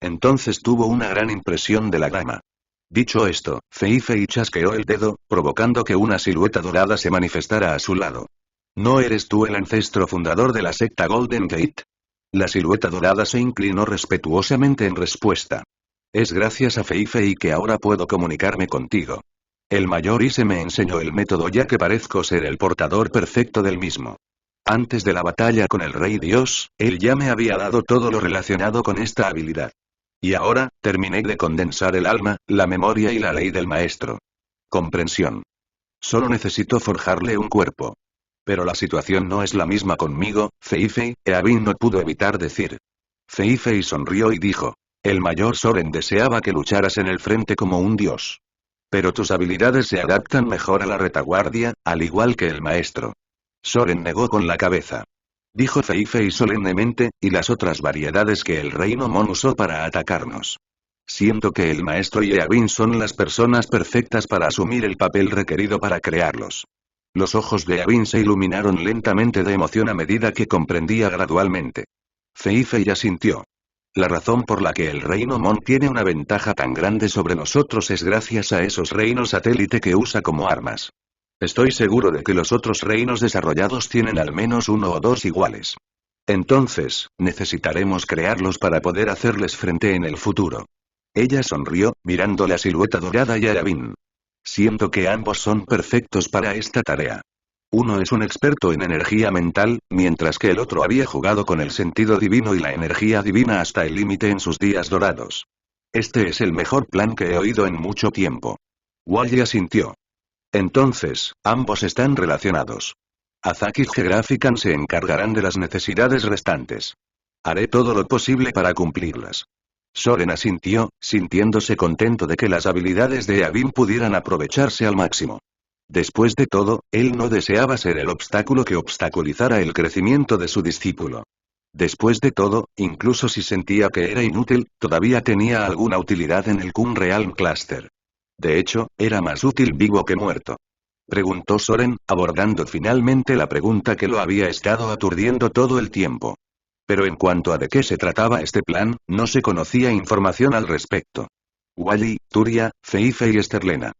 Entonces tuvo una gran impresión de la gama. Dicho esto, Feifei chasqueó el dedo, provocando que una silueta dorada se manifestara a su lado. ¿No eres tú el ancestro fundador de la secta Golden Gate? La silueta dorada se inclinó respetuosamente en respuesta. Es gracias a Feifei que ahora puedo comunicarme contigo. El mayor Ise me enseñó el método ya que parezco ser el portador perfecto del mismo. Antes de la batalla con el Rey Dios, él ya me había dado todo lo relacionado con esta habilidad. Y ahora, terminé de condensar el alma, la memoria y la ley del maestro. Comprensión. Solo necesito forjarle un cuerpo. Pero la situación no es la misma conmigo, Feifei, Eabin no pudo evitar decir. Feifei sonrió y dijo. El mayor Soren deseaba que lucharas en el frente como un dios. Pero tus habilidades se adaptan mejor a la retaguardia, al igual que el maestro. Soren negó con la cabeza. dijo Fei Fei solemnemente, y las otras variedades que el Reino Mon usó para atacarnos. Siento que el maestro y Yavin son las personas perfectas para asumir el papel requerido para crearlos. Los ojos de Yavin se iluminaron lentamente de emoción a medida que comprendía gradualmente. Fei Fei asintió. La razón por la que el Reino Mon tiene una ventaja tan grande sobre nosotros es gracias a esos reinos satélite que usa como armas. Estoy seguro de que los otros reinos desarrollados tienen al menos uno o dos iguales. Entonces, necesitaremos crearlos para poder hacerles frente en el futuro. Ella sonrió, mirando la silueta dorada y a Yavin. Siento que ambos son perfectos para esta tarea. Uno es un experto en energía mental, mientras que el otro había jugado con el sentido divino y la energía divina hasta el límite en sus días dorados. Este es el mejor plan que he oído en mucho tiempo. Wally asintió. Entonces, ambos están relacionados. Azaki y Gegrafican se encargarán de las necesidades restantes. Haré todo lo posible para cumplirlas. Soren asintió, sintiéndose contento de que las habilidades de Yavin pudieran aprovecharse al máximo. Después de todo, él no deseaba ser el obstáculo que obstaculizara el crecimiento de su discípulo. Después de todo, incluso si sentía que era inútil, todavía tenía alguna utilidad en el Kun Realm Cluster. De hecho, era más útil vivo que muerto. Preguntó Soren, abordando finalmente la pregunta que lo había estado aturdiendo todo el tiempo. Pero en cuanto a de qué se trataba este plan, no se conocía información al respecto. Wally, Turia, Fei Fei y Esterlena.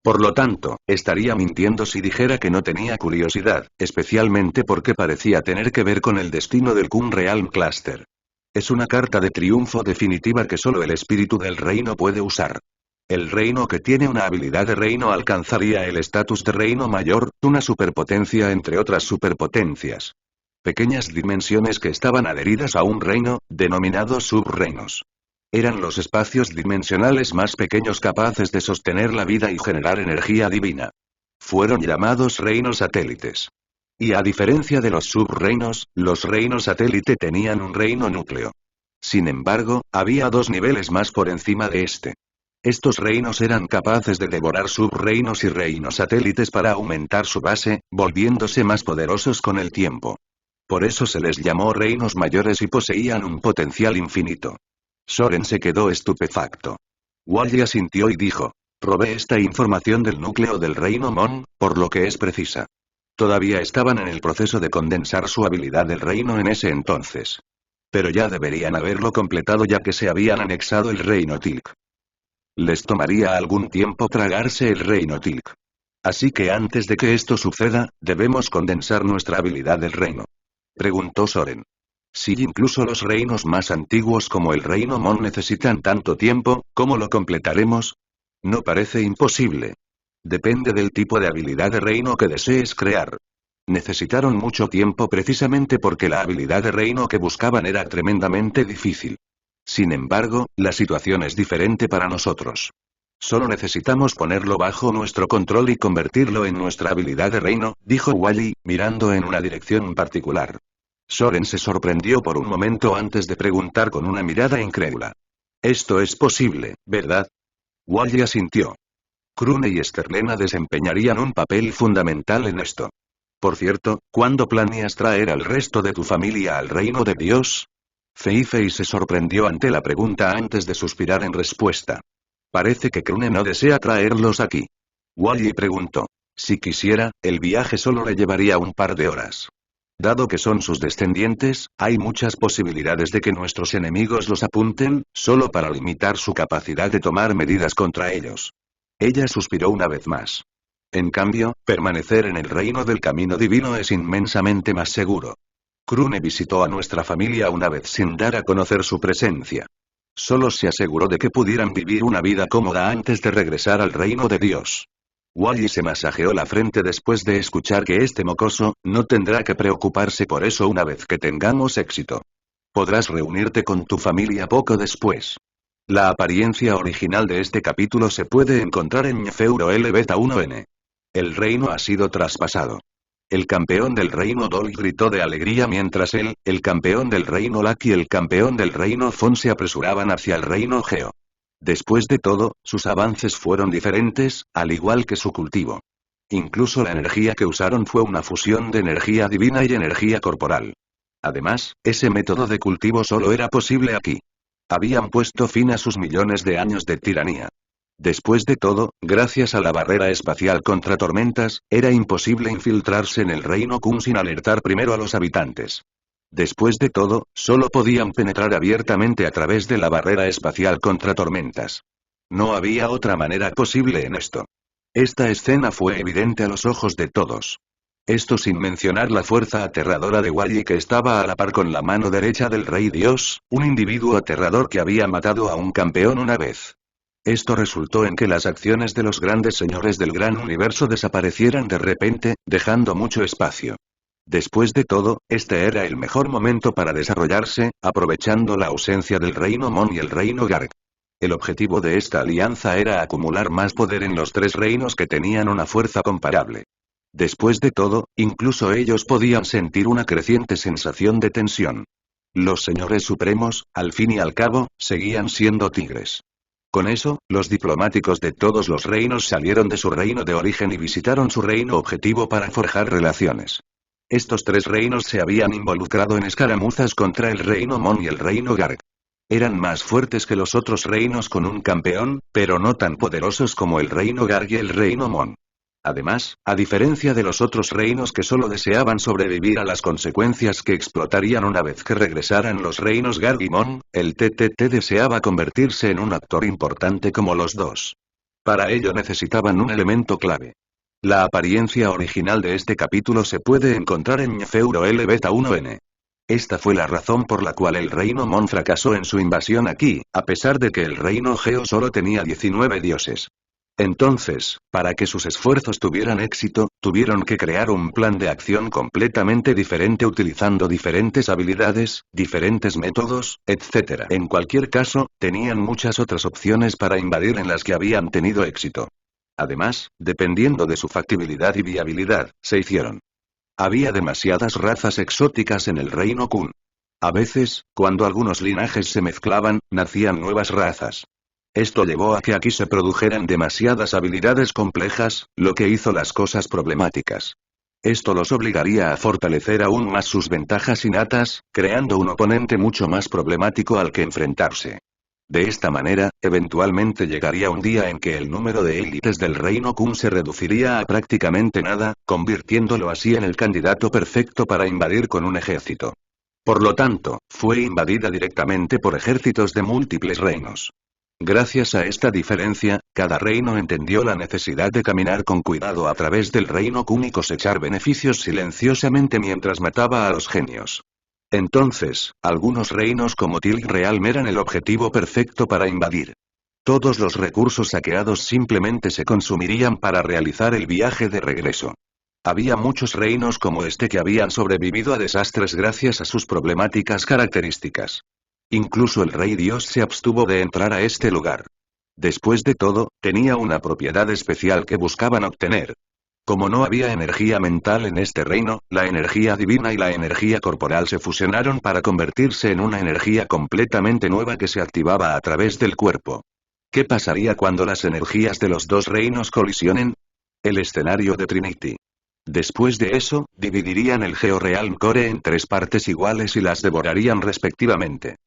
Por lo tanto, estaría mintiendo si dijera que no tenía curiosidad, especialmente porque parecía tener que ver con el destino del Kun Realm Cluster. Es una carta de triunfo definitiva que solo el espíritu del reino puede usar. El reino que tiene una habilidad de reino alcanzaría el estatus de reino mayor, una superpotencia entre otras superpotencias. Pequeñas dimensiones que estaban adheridas a un reino, denominados subreinos. Eran los espacios dimensionales más pequeños capaces de sostener la vida y generar energía divina. Fueron llamados reinos satélites. Y a diferencia de los subreinos, los reinos satélite tenían un reino núcleo. Sin embargo, había dos niveles más por encima de este. Estos reinos eran capaces de devorar subreinos y reinos satélites para aumentar su base, volviéndose más poderosos con el tiempo. Por eso se les llamó reinos mayores y poseían un potencial infinito. Soren se quedó estupefacto. Wally asintió y dijo, robé esta información del núcleo del reino Mon, por lo que es precisa. Todavía estaban en el proceso de condensar su habilidad del reino en ese entonces. Pero ya deberían haberlo completado ya que se habían anexado el reino Tilk. Les tomaría algún tiempo tragarse el reino Tilk. Así que antes de que esto suceda, debemos condensar nuestra habilidad del reino. Preguntó Soren. Si incluso los reinos más antiguos como el reino Mon necesitan tanto tiempo, ¿cómo lo completaremos? No parece imposible. Depende del tipo de habilidad de reino que desees crear. Necesitaron mucho tiempo precisamente porque la habilidad de reino que buscaban era tremendamente difícil. Sin embargo, la situación es diferente para nosotros. Solo necesitamos ponerlo bajo nuestro control y convertirlo en nuestra habilidad de reino, dijo Wally, mirando en una dirección particular. Soren se sorprendió por un momento antes de preguntar con una mirada incrédula. Esto es posible, ¿verdad? Wally asintió. Krune y Esterlena desempeñarían un papel fundamental en esto. Por cierto, ¿cuándo planeas traer al resto de tu familia al reino de Dios? Fei Fei se sorprendió ante la pregunta antes de suspirar en respuesta. Parece que Krune no desea traerlos aquí. Wally preguntó. Si quisiera, el viaje solo le llevaría un par de horas. Dado que son sus descendientes, hay muchas posibilidades de que nuestros enemigos los apunten, solo para limitar su capacidad de tomar medidas contra ellos. Ella suspiró una vez más. En cambio, permanecer en el reino del camino divino es inmensamente más seguro. Krune visitó a nuestra familia una vez sin dar a conocer su presencia. Solo se aseguró de que pudieran vivir una vida cómoda antes de regresar al reino de Dios. Wally se masajeó la frente después de escuchar que este mocoso no tendrá que preocuparse por eso una vez que tengamos éxito. Podrás reunirte con tu familia poco después. La apariencia original de este capítulo se puede encontrar en Ñefeuro L Beta 1N. El reino ha sido traspasado. El campeón del reino Dol gritó de alegría mientras él, el campeón del reino Lak y el campeón del reino Fon se apresuraban hacia el reino Geo. Después de todo, sus avances fueron diferentes, al igual que su cultivo. Incluso la energía que usaron fue una fusión de energía divina y energía corporal. Además, ese método de cultivo solo era posible aquí. Habían puesto fin a sus millones de años de tiranía. Después de todo, gracias a la barrera espacial contra tormentas, era imposible infiltrarse en el reino Kun sin alertar primero a los habitantes. Después de todo, solo podían penetrar abiertamente a través de la barrera espacial contra tormentas. No había otra manera posible en esto. Esta escena fue evidente a los ojos de todos. Esto sin mencionar la fuerza aterradora de Wally que estaba a la par con la mano derecha del Rey Dios, un individuo aterrador que había matado a un campeón una vez. Esto resultó en que las acciones de los grandes señores del gran universo desaparecieran de repente, dejando mucho espacio. Después de todo, este era el mejor momento para desarrollarse, aprovechando la ausencia del reino Mon y el reino Garg. El objetivo de esta alianza era acumular más poder en los tres reinos que tenían una fuerza comparable. Después de todo, incluso ellos podían sentir una creciente sensación de tensión. Los señores supremos, al fin y al cabo, seguían siendo tigres. Con eso, los diplomáticos de todos los reinos salieron de su reino de origen y visitaron su reino objetivo para forjar relaciones. Estos tres reinos se habían involucrado en escaramuzas contra el reino Mon y el reino Garg. Eran más fuertes que los otros reinos con un campeón, pero no tan poderosos como el reino Garg y el reino Mon. Además, a diferencia de los otros reinos que solo deseaban sobrevivir a las consecuencias que explotarían una vez que regresaran los reinos Garg y Mon, el TTT deseaba convertirse en un actor importante como los dos. Para ello necesitaban un elemento clave. La apariencia original de este capítulo se puede encontrar en Ñefeuro L Beta 1N. Esta fue la razón por la cual el reino Mon fracasó en su invasión aquí, a pesar de que el reino Geo solo tenía 19 dioses. Entonces, para que sus esfuerzos tuvieran éxito, tuvieron que crear un plan de acción completamente diferente utilizando diferentes habilidades, diferentes métodos, etc. En cualquier caso, tenían muchas otras opciones para invadir en las que habían tenido éxito. Además, dependiendo de su factibilidad y viabilidad, se hicieron. Había demasiadas razas exóticas en el reino Kun. A veces, cuando algunos linajes se mezclaban, nacían nuevas razas. Esto llevó a que aquí se produjeran demasiadas habilidades complejas, lo que hizo las cosas problemáticas. Esto los obligaría a fortalecer aún más sus ventajas innatas, creando un oponente mucho más problemático al que enfrentarse. De esta manera, eventualmente llegaría un día en que el número de élites del reino Kun se reduciría a prácticamente nada, convirtiéndolo así en el candidato perfecto para invadir con un ejército. Por lo tanto, fue invadida directamente por ejércitos de múltiples reinos. Gracias a esta diferencia, cada reino entendió la necesidad de caminar con cuidado a través del reino Kun y cosechar beneficios silenciosamente mientras mataba a los genios. Entonces, algunos reinos como Tilg Realm eran el objetivo perfecto para invadir. Todos los recursos saqueados simplemente se consumirían para realizar el viaje de regreso. Había muchos reinos como este que habían sobrevivido a desastres gracias a sus problemáticas características. Incluso el Rey Dios se abstuvo de entrar a este lugar. Después de todo, tenía una propiedad especial que buscaban obtener. Como no había energía mental en este reino, la energía divina y la energía corporal se fusionaron para convertirse en una energía completamente nueva que se activaba a través del cuerpo. ¿Qué pasaría cuando las energías de los dos reinos colisionen? El escenario de Trinity. Después de eso, dividirían el Geo Realm Core en tres partes iguales y las devorarían respectivamente.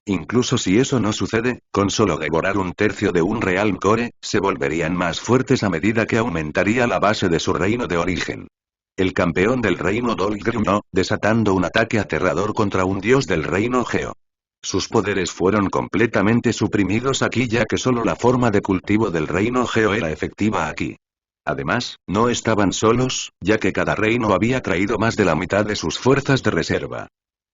Incluso si eso no sucede, con solo devorar un tercio de un Realm Core, se volverían más fuertes a medida que aumentaría la base de su reino de origen. El campeón del reino Dolg gruñó, desatando un ataque aterrador contra un dios del reino Geo. Sus poderes fueron completamente suprimidos aquí ya que solo la forma de cultivo del reino Geo era efectiva aquí. Además, no estaban solos, ya que cada reino había traído más de la mitad de sus fuerzas de reserva.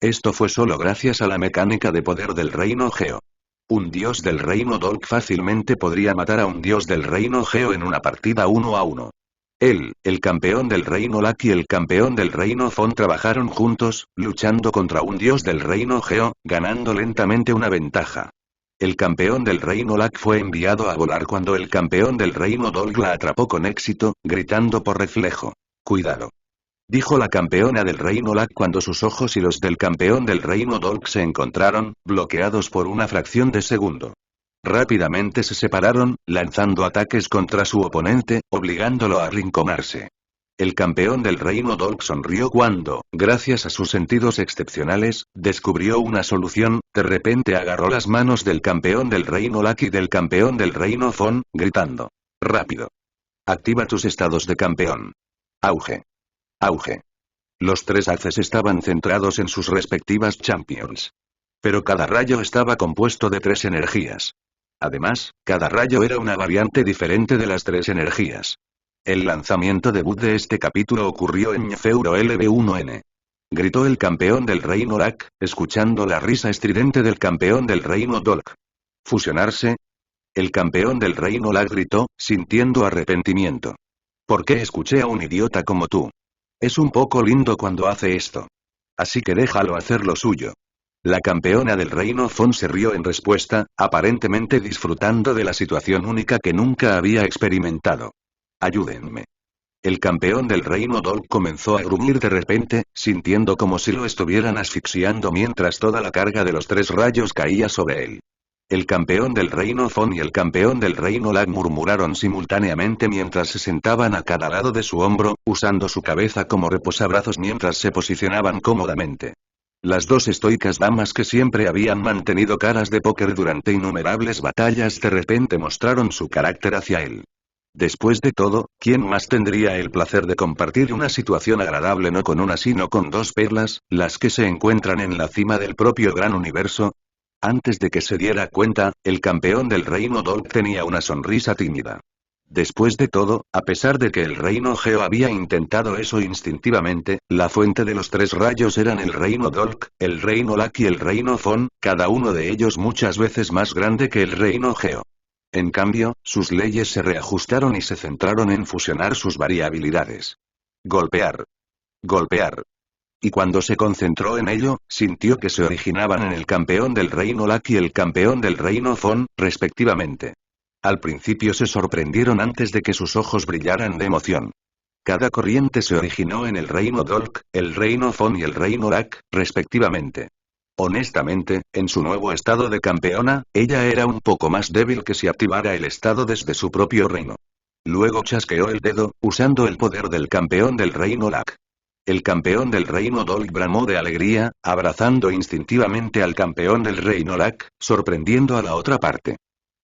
Esto fue solo gracias a la mecánica de poder del reino Geo. Un dios del reino Dolg fácilmente podría matar a un dios del reino Geo en una partida 1 a 1. Él, el campeón del reino Lak y el campeón del reino Fon trabajaron juntos, luchando contra un dios del reino Geo, ganando lentamente una ventaja. El campeón del reino Lak fue enviado a volar cuando el campeón del reino Dolg la atrapó con éxito, gritando por reflejo. «Cuidado», dijo la campeona del reino Lak cuando sus ojos y los del campeón del reino Dolg se encontraron, bloqueados por una fracción de segundo. Rápidamente se separaron, lanzando ataques contra su oponente, obligándolo a arrinconarse. El campeón del reino Dolk sonrió cuando, gracias a sus sentidos excepcionales, descubrió una solución. De repente agarró las manos del campeón del reino Lack y del campeón del reino Fon, gritando. Rápido. Activa tus estados de campeón. Auge. Auge. Los tres haces estaban centrados en sus respectivas champions. Pero cada rayo estaba compuesto de 3 energías. Además, cada rayo era una variante diferente de las 3 energías. El lanzamiento debut de este capítulo ocurrió en Feuro LB1N. Gritó el campeón del reino Lack, escuchando la risa estridente del campeón del reino Dolk. ¿Fusionarse? El campeón del reino Lack gritó, sintiendo arrepentimiento. ¿Por qué escuché a un idiota como tú? Es un poco lindo cuando hace esto. Así que déjalo hacer lo suyo. La campeona del reino Fon se rió en respuesta, aparentemente disfrutando de la situación única que nunca había experimentado. Ayúdenme. El campeón del reino Dolk comenzó a gruñir de repente, sintiendo como si lo estuvieran asfixiando mientras toda la carga de los 3 rayos caía sobre él. El campeón del reino Fon y el campeón del reino Lack murmuraron simultáneamente mientras se sentaban a cada lado de su hombro, usando su cabeza como reposabrazos mientras se posicionaban cómodamente. Las 2 estoicas damas que siempre habían mantenido caras de póker durante innumerables batallas de repente mostraron su carácter hacia él. Después de todo, ¿quién más tendría el placer de compartir una situación agradable no con una sino con 2 perlas, las que se encuentran en la cima del propio gran universo? Antes de que se diera cuenta, el campeón del reino Dolk tenía una sonrisa tímida. Después de todo, a pesar de que el reino Geo había intentado eso instintivamente, la fuente de los 3 rayos eran el reino Dolk, el reino Lack y el reino Fon, cada uno de ellos muchas veces más grande que el reino Geo. En cambio, sus leyes se reajustaron y se centraron en fusionar sus variabilidades. Golpear. Golpear. Y cuando se concentró en ello, sintió que se originaban en el campeón del reino Lack y el campeón del reino Fon, respectivamente. Al principio se sorprendieron antes de que sus ojos brillaran de emoción. Cada corriente se originó en el reino Dolk, el reino Fon y el reino Lack, respectivamente. Honestamente, en su nuevo estado de campeona, ella era un poco más débil que si activara el estado desde su propio reino. Luego chasqueó el dedo, usando el poder del campeón del reino Lack. El campeón del reino Dolk bramó de alegría, abrazando instintivamente al campeón del reino Lack, sorprendiendo a la otra parte.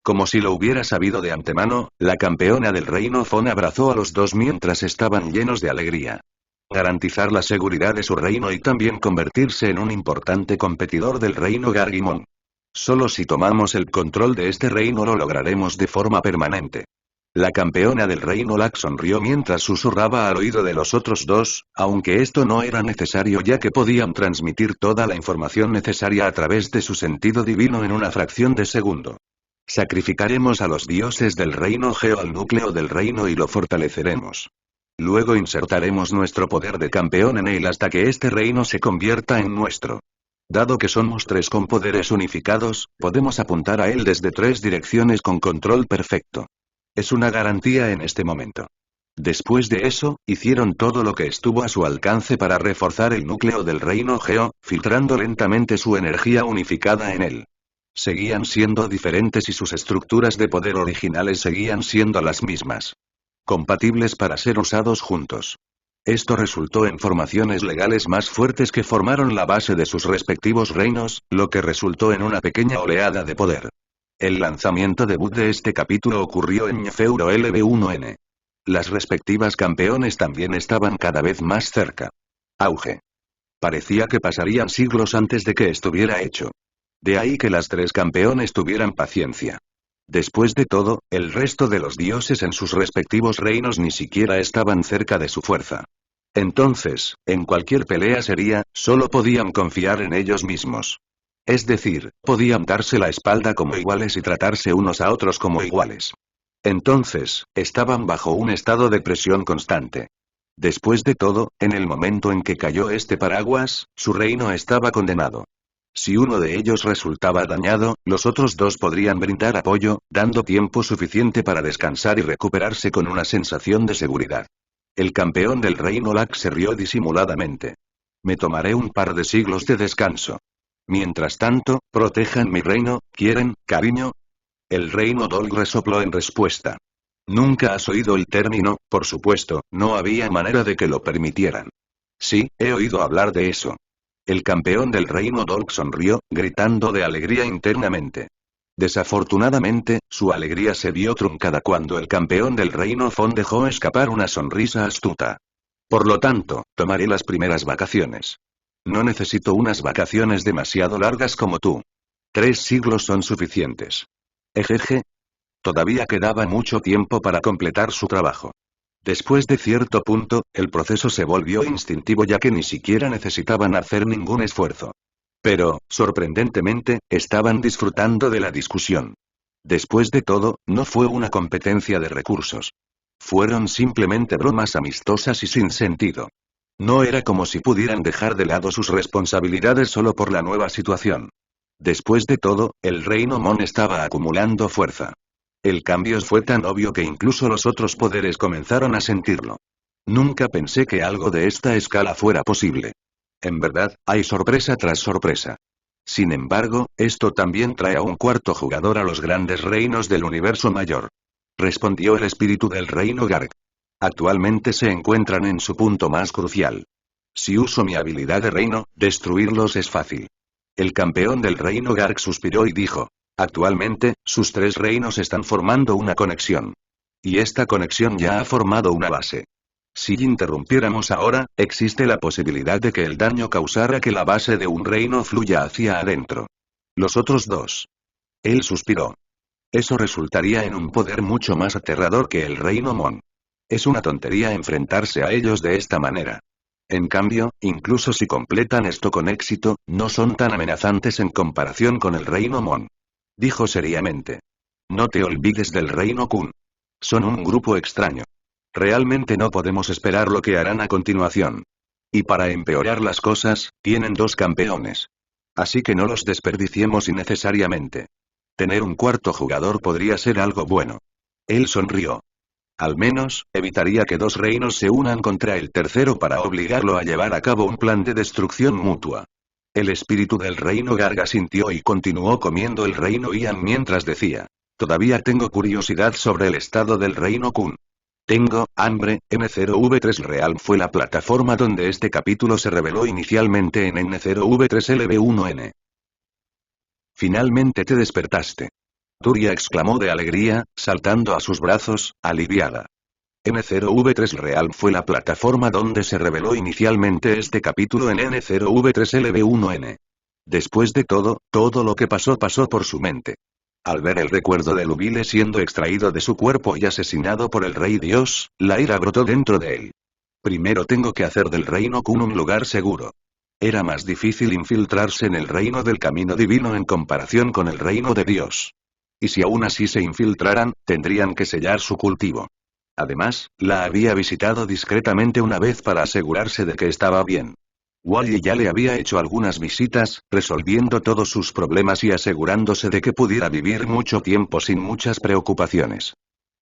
Como si lo hubiera sabido de antemano, la campeona del reino Fon abrazó a los 2 mientras estaban llenos de alegría. Garantizar la seguridad de su reino y también convertirse en un importante competidor del reino Gargimon. Solo si tomamos el control de este reino lo lograremos de forma permanente. La campeona del reino Lack sonrió mientras susurraba al oído de los otros 2, aunque esto no era necesario ya que podían transmitir toda la información necesaria a través de su sentido divino en una fracción de segundo. Sacrificaremos a los dioses del reino Geo al núcleo del reino y lo fortaleceremos. Luego insertaremos nuestro poder de campeón en él hasta que este reino se convierta en nuestro. Dado que somos 3 con poderes unificados, podemos apuntar a él desde 3 direcciones con control perfecto. Es una garantía en este momento. Después de eso, hicieron todo lo que estuvo a su alcance para reforzar el núcleo del reino Geo, filtrando lentamente su energía unificada en él. Seguían siendo diferentes y sus estructuras de poder originales seguían siendo las mismas. Compatibles para ser usados juntos. Esto resultó en formaciones legales más fuertes que formaron la base de sus respectivos reinos, lo que resultó en una pequeña oleada de poder. El lanzamiento debut de este capítulo ocurrió en Feuro LB1N. Las respectivas campeones también estaban cada vez más cerca. Auge. Parecía que pasarían siglos antes de que estuviera hecho. De ahí que las 3 campeones tuvieran paciencia. Después de todo, el resto de los dioses en sus respectivos reinos ni siquiera estaban cerca de su fuerza. Entonces, en cualquier pelea seria, solo podían confiar en ellos mismos. Es decir, podían darse la espalda como iguales y tratarse unos a otros como iguales. Entonces, estaban bajo un estado de presión constante. Después de todo, en el momento en que cayó este paraguas, su reino estaba condenado. Si uno de ellos resultaba dañado, los otros 2 podrían brindar apoyo, dando tiempo suficiente para descansar y recuperarse con una sensación de seguridad. El campeón del reino Lack se rió disimuladamente. Me tomaré un par de siglos de descanso. Mientras tanto, protejan mi reino, ¿quieren, cariño? El reino Dolk resopló en respuesta. Nunca has oído el término, por supuesto, no había manera de que lo permitieran. Sí, he oído hablar de eso. El campeón del reino Dolk sonrió, gritando de alegría internamente. Desafortunadamente, su alegría se vio truncada cuando el campeón del reino Fon dejó escapar una sonrisa astuta. Por lo tanto, tomaré las primeras vacaciones. No necesito unas vacaciones demasiado largas como tú. 3 siglos son suficientes. Ejeje. Todavía quedaba mucho tiempo para completar su trabajo. Después de cierto punto, el proceso se volvió instintivo ya que ni siquiera necesitaban hacer ningún esfuerzo. Pero, sorprendentemente, estaban disfrutando de la discusión. Después de todo, no fue una competencia de recursos. Fueron simplemente bromas amistosas y sin sentido. No era como si pudieran dejar de lado sus responsabilidades solo por la nueva situación. Después de todo, el reino Mon estaba acumulando fuerza. El cambio fue tan obvio que incluso los otros poderes comenzaron a sentirlo. Nunca pensé que algo de esta escala fuera posible. En verdad, hay sorpresa tras sorpresa. Sin embargo, esto también trae a un cuarto jugador a los grandes reinos del universo mayor. Respondió el espíritu del reino Garg. Actualmente se encuentran en su punto más crucial. Si uso mi habilidad de reino, destruirlos es fácil. El campeón del reino Garg suspiró y dijo. Actualmente, sus 3 reinos están formando una conexión. Y esta conexión ya ha formado una base. Si interrumpiéramos ahora, existe la posibilidad de que el daño causara que la base de un reino fluya hacia adentro. Los otros 2. Él suspiró. Eso resultaría en un poder mucho más aterrador que el reino Mon. Es una tontería enfrentarse a ellos de esta manera. En cambio, incluso si completan esto con éxito, no son tan amenazantes en comparación con el reino Mon. Dijo seriamente. No te olvides del reino Kun. Son un grupo extraño. Realmente no podemos esperar lo que harán a continuación. Y para empeorar las cosas, tienen 2 campeones. Así que no los desperdiciemos innecesariamente. Tener un cuarto jugador podría ser algo bueno. Él sonrió. Al menos, evitaría que 2 reinos se unan contra el tercero para obligarlo a llevar a cabo un plan de destrucción mutua. El espíritu del reino Garga sintió y continuó comiendo el reino Ian mientras decía. Todavía tengo curiosidad sobre el estado del reino Kun. Tengo hambre. N0V3 Real fue la plataforma donde este capítulo se reveló inicialmente en N0V3LB1N. Finalmente te despertaste. Turia exclamó de alegría, saltando a sus brazos, aliviada. N0V3 Real fue la plataforma donde se reveló inicialmente este capítulo en N0V3LB1N. Después de todo, todo lo que pasó por su mente. Al ver el recuerdo de Lubile siendo extraído de su cuerpo y asesinado por el Rey Dios, la ira brotó dentro de él. Primero tengo que hacer del reino Kun un lugar seguro. Era más difícil infiltrarse en el reino del camino divino en comparación con el reino de Dios. Y si aún así se infiltraran, tendrían que sellar su cultivo. Además, la había visitado discretamente una vez para asegurarse de que estaba bien. Wally ya le había hecho algunas visitas, resolviendo todos sus problemas y asegurándose de que pudiera vivir mucho tiempo sin muchas preocupaciones.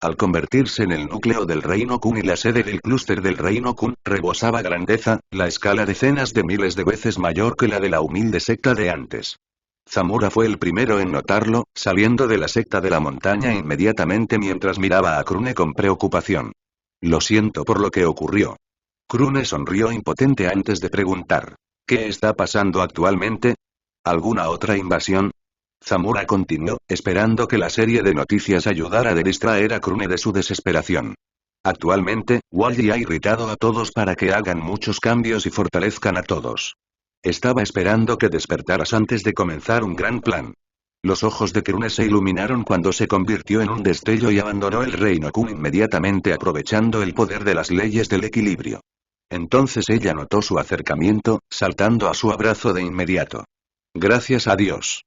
Al convertirse en el núcleo del reino Kun y la sede del clúster del reino Kun, rebosaba grandeza, la escala decenas de miles de veces mayor que la de la humilde secta de antes. Zamura fue el primero en notarlo, saliendo de la secta de la montaña inmediatamente mientras miraba a Krune con preocupación. Lo siento por lo que ocurrió. Krune sonrió impotente antes de preguntar. ¿Qué está pasando actualmente? ¿Alguna otra invasión? Zamura continuó, esperando que la serie de noticias ayudara a distraer a Krune de su desesperación. Actualmente, Wally ha irritado a todos para que hagan muchos cambios y fortalezcan a todos. Estaba esperando que despertaras antes de comenzar un gran plan. Los ojos de Krune se iluminaron cuando se convirtió en un destello y abandonó el reino Kun inmediatamente aprovechando el poder de las leyes del equilibrio. Entonces ella notó su acercamiento, saltando a su abrazo de inmediato. Gracias a Dios.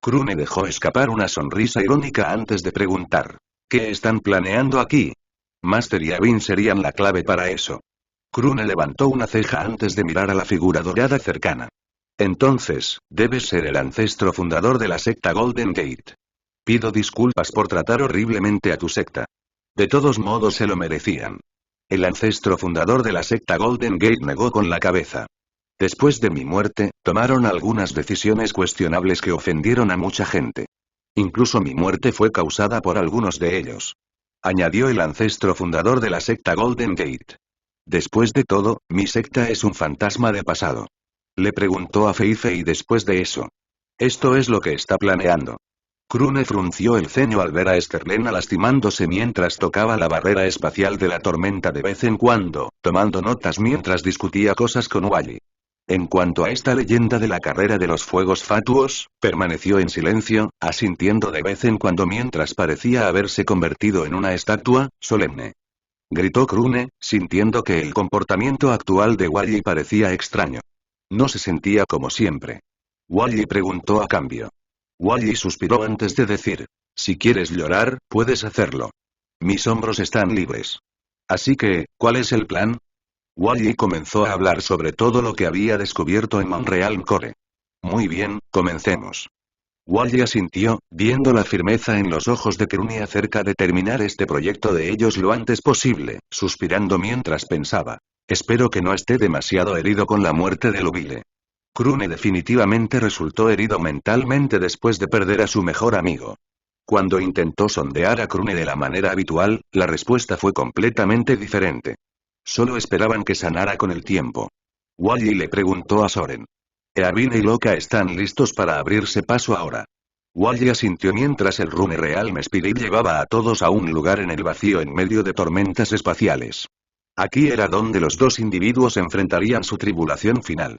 Krune dejó escapar una sonrisa irónica antes de preguntar. ¿Qué están planeando aquí? Master y Avin serían la clave para eso. Krune levantó una ceja antes de mirar a la figura dorada cercana. Entonces, debes ser el ancestro fundador de la secta Golden Gate. Pido disculpas por tratar horriblemente a tu secta. De todos modos se lo merecían. El ancestro fundador de la secta Golden Gate negó con la cabeza. Después de mi muerte, tomaron algunas decisiones cuestionables que ofendieron a mucha gente. Incluso mi muerte fue causada por algunos de ellos. añadió el ancestro fundador de la secta Golden Gate. Después de todo, mi secta es un fantasma de pasado. Le preguntó a Fei Fei después de eso. Esto es lo que está planeando. Krune frunció el ceño al ver a Sterlena lastimándose mientras tocaba la barrera espacial de la tormenta de vez en cuando, tomando notas mientras discutía cosas con Wally. En cuanto a esta leyenda de la carrera de los fuegos fatuos, permaneció en silencio, asintiendo de vez en cuando mientras parecía haberse convertido en una estatua, solemne. Gritó Krune, sintiendo que el comportamiento actual de Wally parecía extraño. No se sentía como siempre. Wally preguntó a cambio. Wally suspiró antes de decir. Si quieres llorar, puedes hacerlo. Mis hombros están libres. Así que, ¿cuál es el plan? Wally comenzó a hablar sobre todo lo que había descubierto en Montreal Core. Muy bien, comencemos. Wally asintió, viendo la firmeza en los ojos de Krune acerca de terminar este proyecto de ellos lo antes posible, suspirando mientras pensaba. Espero que no esté demasiado herido con la muerte de Lubile. Krune definitivamente resultó herido mentalmente después de perder a su mejor amigo. Cuando intentó sondear a Krune de la manera habitual, la respuesta fue completamente diferente. Solo esperaban que sanara con el tiempo. Wally le preguntó a Soren. Eavine y Loka están listos para abrirse paso ahora. Wally asintió mientras el Rune Realm Spirit llevaba a todos a un lugar en el vacío en medio de tormentas espaciales. Aquí era donde los dos individuos enfrentarían su tribulación final.